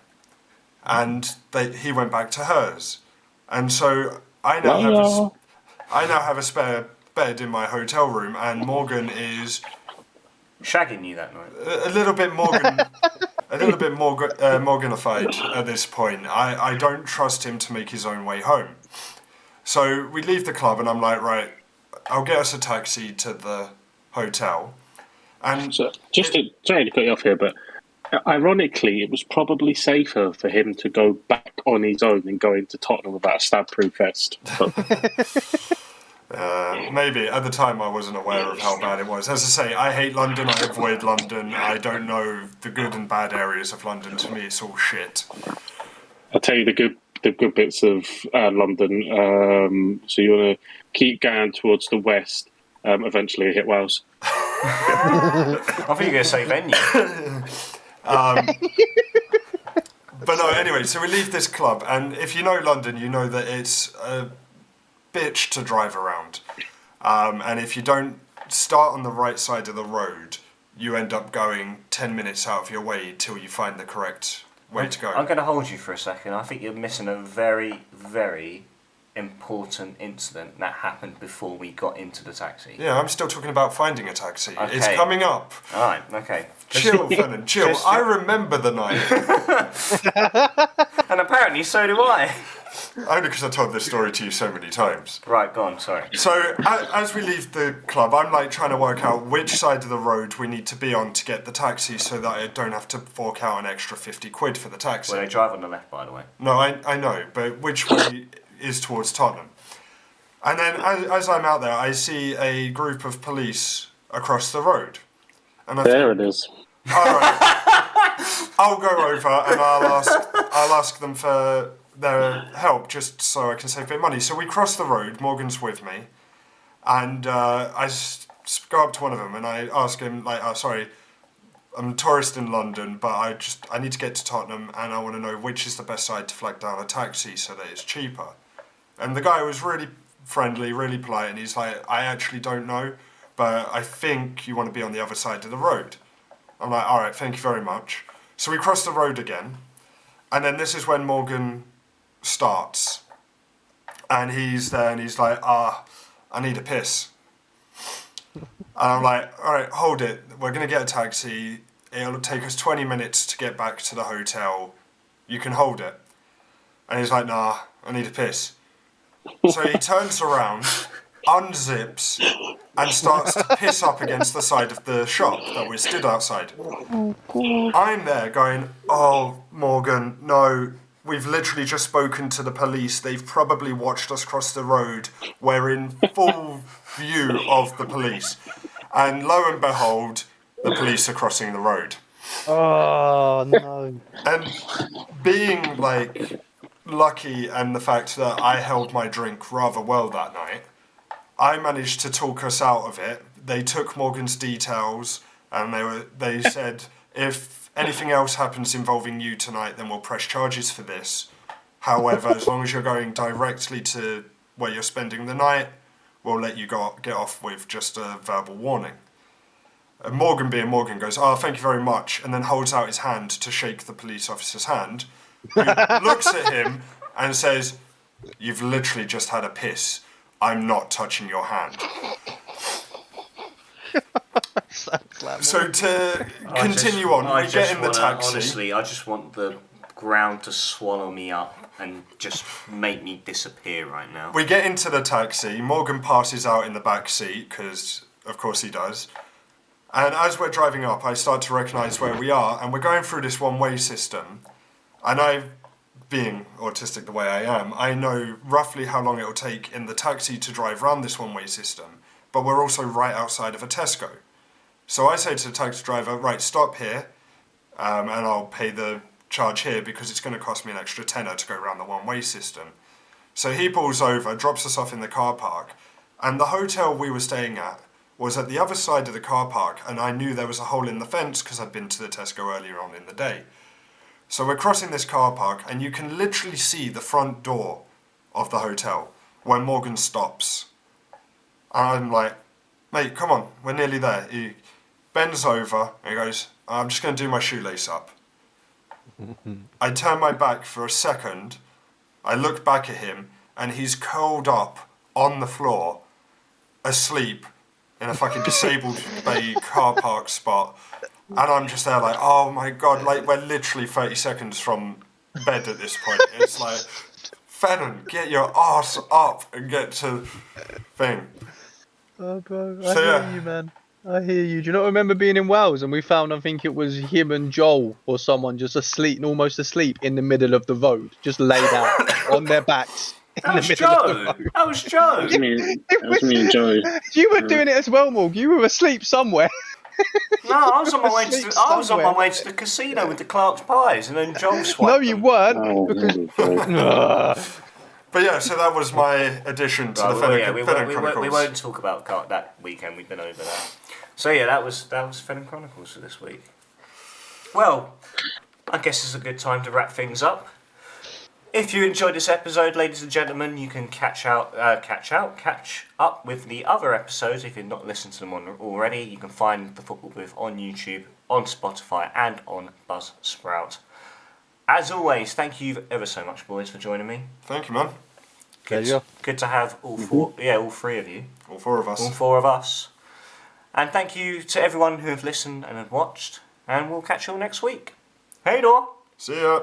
[SPEAKER 3] and he went back to hers. And so I now have a spare bed in my hotel room, and Morgan is
[SPEAKER 1] shagging you that night.
[SPEAKER 3] A little bit Morganified at this point. I don't trust him to make his own way home. So we leave the club, and I'm like, right, I'll get us a taxi to the hotel. And
[SPEAKER 2] so sorry to cut you off here, but Ironically, it was probably safer for him to go back on his own than go into Tottenham without a stab-proof vest. But
[SPEAKER 3] Maybe at the time I wasn't aware of how bad it was. As I say, I hate London. I avoid London. I don't know the good and bad areas of London. To me, it's all shit.
[SPEAKER 2] I'll tell you the good bits of London. So you want to keep going towards the west. Eventually, hit Wales.
[SPEAKER 1] I thought you were going to say venue.
[SPEAKER 3] But no, anyway, so we leave this club, and if you know London, you know that it's a bitch to drive around. And if you don't start on the right side of the road, you end up going 10 minutes out of your way till you find the correct way to go.
[SPEAKER 1] I'm going to hold you for a second. I think you're missing a very, very important incident that happened before we got into the taxi.
[SPEAKER 3] Yeah, I'm still talking about finding a taxi.
[SPEAKER 1] Okay.
[SPEAKER 3] It's coming up.
[SPEAKER 1] Alright, okay.
[SPEAKER 3] Chill, Fennon, chill. I remember the night.
[SPEAKER 1] And apparently so do I.
[SPEAKER 3] Only because I told this story to you so many times.
[SPEAKER 1] Right, go on, sorry.
[SPEAKER 3] So, as we leave the club, I'm like trying to work out which side of the road we need to be on to get the taxi so that I don't have to fork out an extra 50 quid for the taxi.
[SPEAKER 1] Well, they drive on the left, by the way.
[SPEAKER 3] No, I know, but which way is towards Tottenham? And then as I'm out there, I see a group of police across the road. And
[SPEAKER 2] There it is.
[SPEAKER 3] All right, I'll go over and I'll ask them for their help just so I can save a bit of money. So we cross the road. Morgan's with me, and I go up to one of them and I ask him like, "Oh, sorry, I'm a tourist in London, but I need to get to Tottenham and I want to know which is the best side to flag down a taxi so that it's cheaper." And the guy was really friendly, really polite, and he's like, "I actually don't know, but I think you want to be on the other side of the road." I'm like, "All right, thank you very much." So we cross the road again, and then this is when Morgan starts, and he's there and he's like, I need a piss. And I'm like, "All right, hold it. We're going to get a taxi. It'll take us 20 minutes to get back to the hotel. You can hold it." And he's like, "Nah, I need a piss." So he turns around, unzips, and starts to piss up against the side of the shop that we stood outside. I'm there going, "Oh, Morgan, no. We've literally just spoken to the police. They've probably watched us cross the road. We're in full view of the police." And lo and behold, the police are crossing the road.
[SPEAKER 4] Oh no!
[SPEAKER 3] And being like lucky and the fact that I held my drink rather well that night, I managed to talk us out of it. They took Morgan's details and they said, "If anything else happens involving you tonight, then we'll press charges for this. However, as long as you're going directly to where you're spending the night, we'll let you get off with just a verbal warning." And Morgan, being Morgan, goes, "Oh, thank you very much," and then holds out his hand to shake the police officer's hand, who looks at him and says, "You've literally just had a piss. I'm not touching your hand." So to continue on, we get in the taxi.
[SPEAKER 1] Honestly, I just want the ground to swallow me up and just make me disappear right now.
[SPEAKER 3] We get into the taxi. Morgan passes out in the back seat, because of course he does. And as we're driving up, I start to recognise where we are, and we're going through this one-way system. And I, being autistic the way I am, I know roughly how long it will take in the taxi to drive around this one-way system. But we're also right outside of a Tesco. So I say to the taxi driver, "Right, stop here, and I'll pay the charge here because it's going to cost me an extra tenner to go around the one-way system." So he pulls over, drops us off in the car park, and the hotel we were staying at was at the other side of the car park, and I knew there was a hole in the fence because I'd been to the Tesco earlier on in the day. So we're crossing this car park, and you can literally see the front door of the hotel when Morgan stops. And I'm like, "Mate, come on, we're nearly there." He bends over and he goes, "I'm just going to do my shoelace up." I turn my back for a second, I look back at him, and he's curled up on the floor, asleep, in a fucking disabled bay car park spot. And I'm just there like, oh my god, like we're literally 30 seconds from bed at this point. It's like, Fennon, get your arse up and get to thing.
[SPEAKER 4] Oh, bro, I hear you, man. I hear you. Do you not remember being in Wales and we found, I think it was him and Joel or someone just asleep, almost asleep in the middle of the road, just laid out on their backs in
[SPEAKER 1] That
[SPEAKER 4] the
[SPEAKER 1] was
[SPEAKER 4] middle of the
[SPEAKER 1] Joe.
[SPEAKER 4] road.
[SPEAKER 1] That was Joe.
[SPEAKER 2] That was me.
[SPEAKER 4] It
[SPEAKER 2] That was me and Joe.
[SPEAKER 4] You were doing it as well, Morg. You were asleep somewhere.
[SPEAKER 1] No, I was on my way to
[SPEAKER 4] Asleep
[SPEAKER 1] I was on my
[SPEAKER 4] somewhere.
[SPEAKER 1] way to the casino with the Clark's pies, and then Joel swiped
[SPEAKER 4] No, you
[SPEAKER 1] them.
[SPEAKER 4] weren't.
[SPEAKER 2] Oh,
[SPEAKER 4] because
[SPEAKER 2] here we go.
[SPEAKER 3] But yeah, so that was my addition to the Fennon
[SPEAKER 1] we
[SPEAKER 3] Chronicles.
[SPEAKER 1] won't talk about that weekend. We've been over that. So yeah, that was Fennon Chronicles for this week. Well, I guess it's a good time to wrap things up. If you enjoyed this episode, ladies and gentlemen, you can catch up with the other episodes if you've not listened to them already. You can find the Football Booth on YouTube, on Spotify, and on Buzzsprout. As always, thank you ever so much, boys, for joining me.
[SPEAKER 3] Thank you, man.
[SPEAKER 1] Good to have all three of you.
[SPEAKER 3] All four of us.
[SPEAKER 1] All four of us. And thank you to everyone who have listened and have watched. And we'll catch you all next week. Hey, Dor.
[SPEAKER 3] See ya.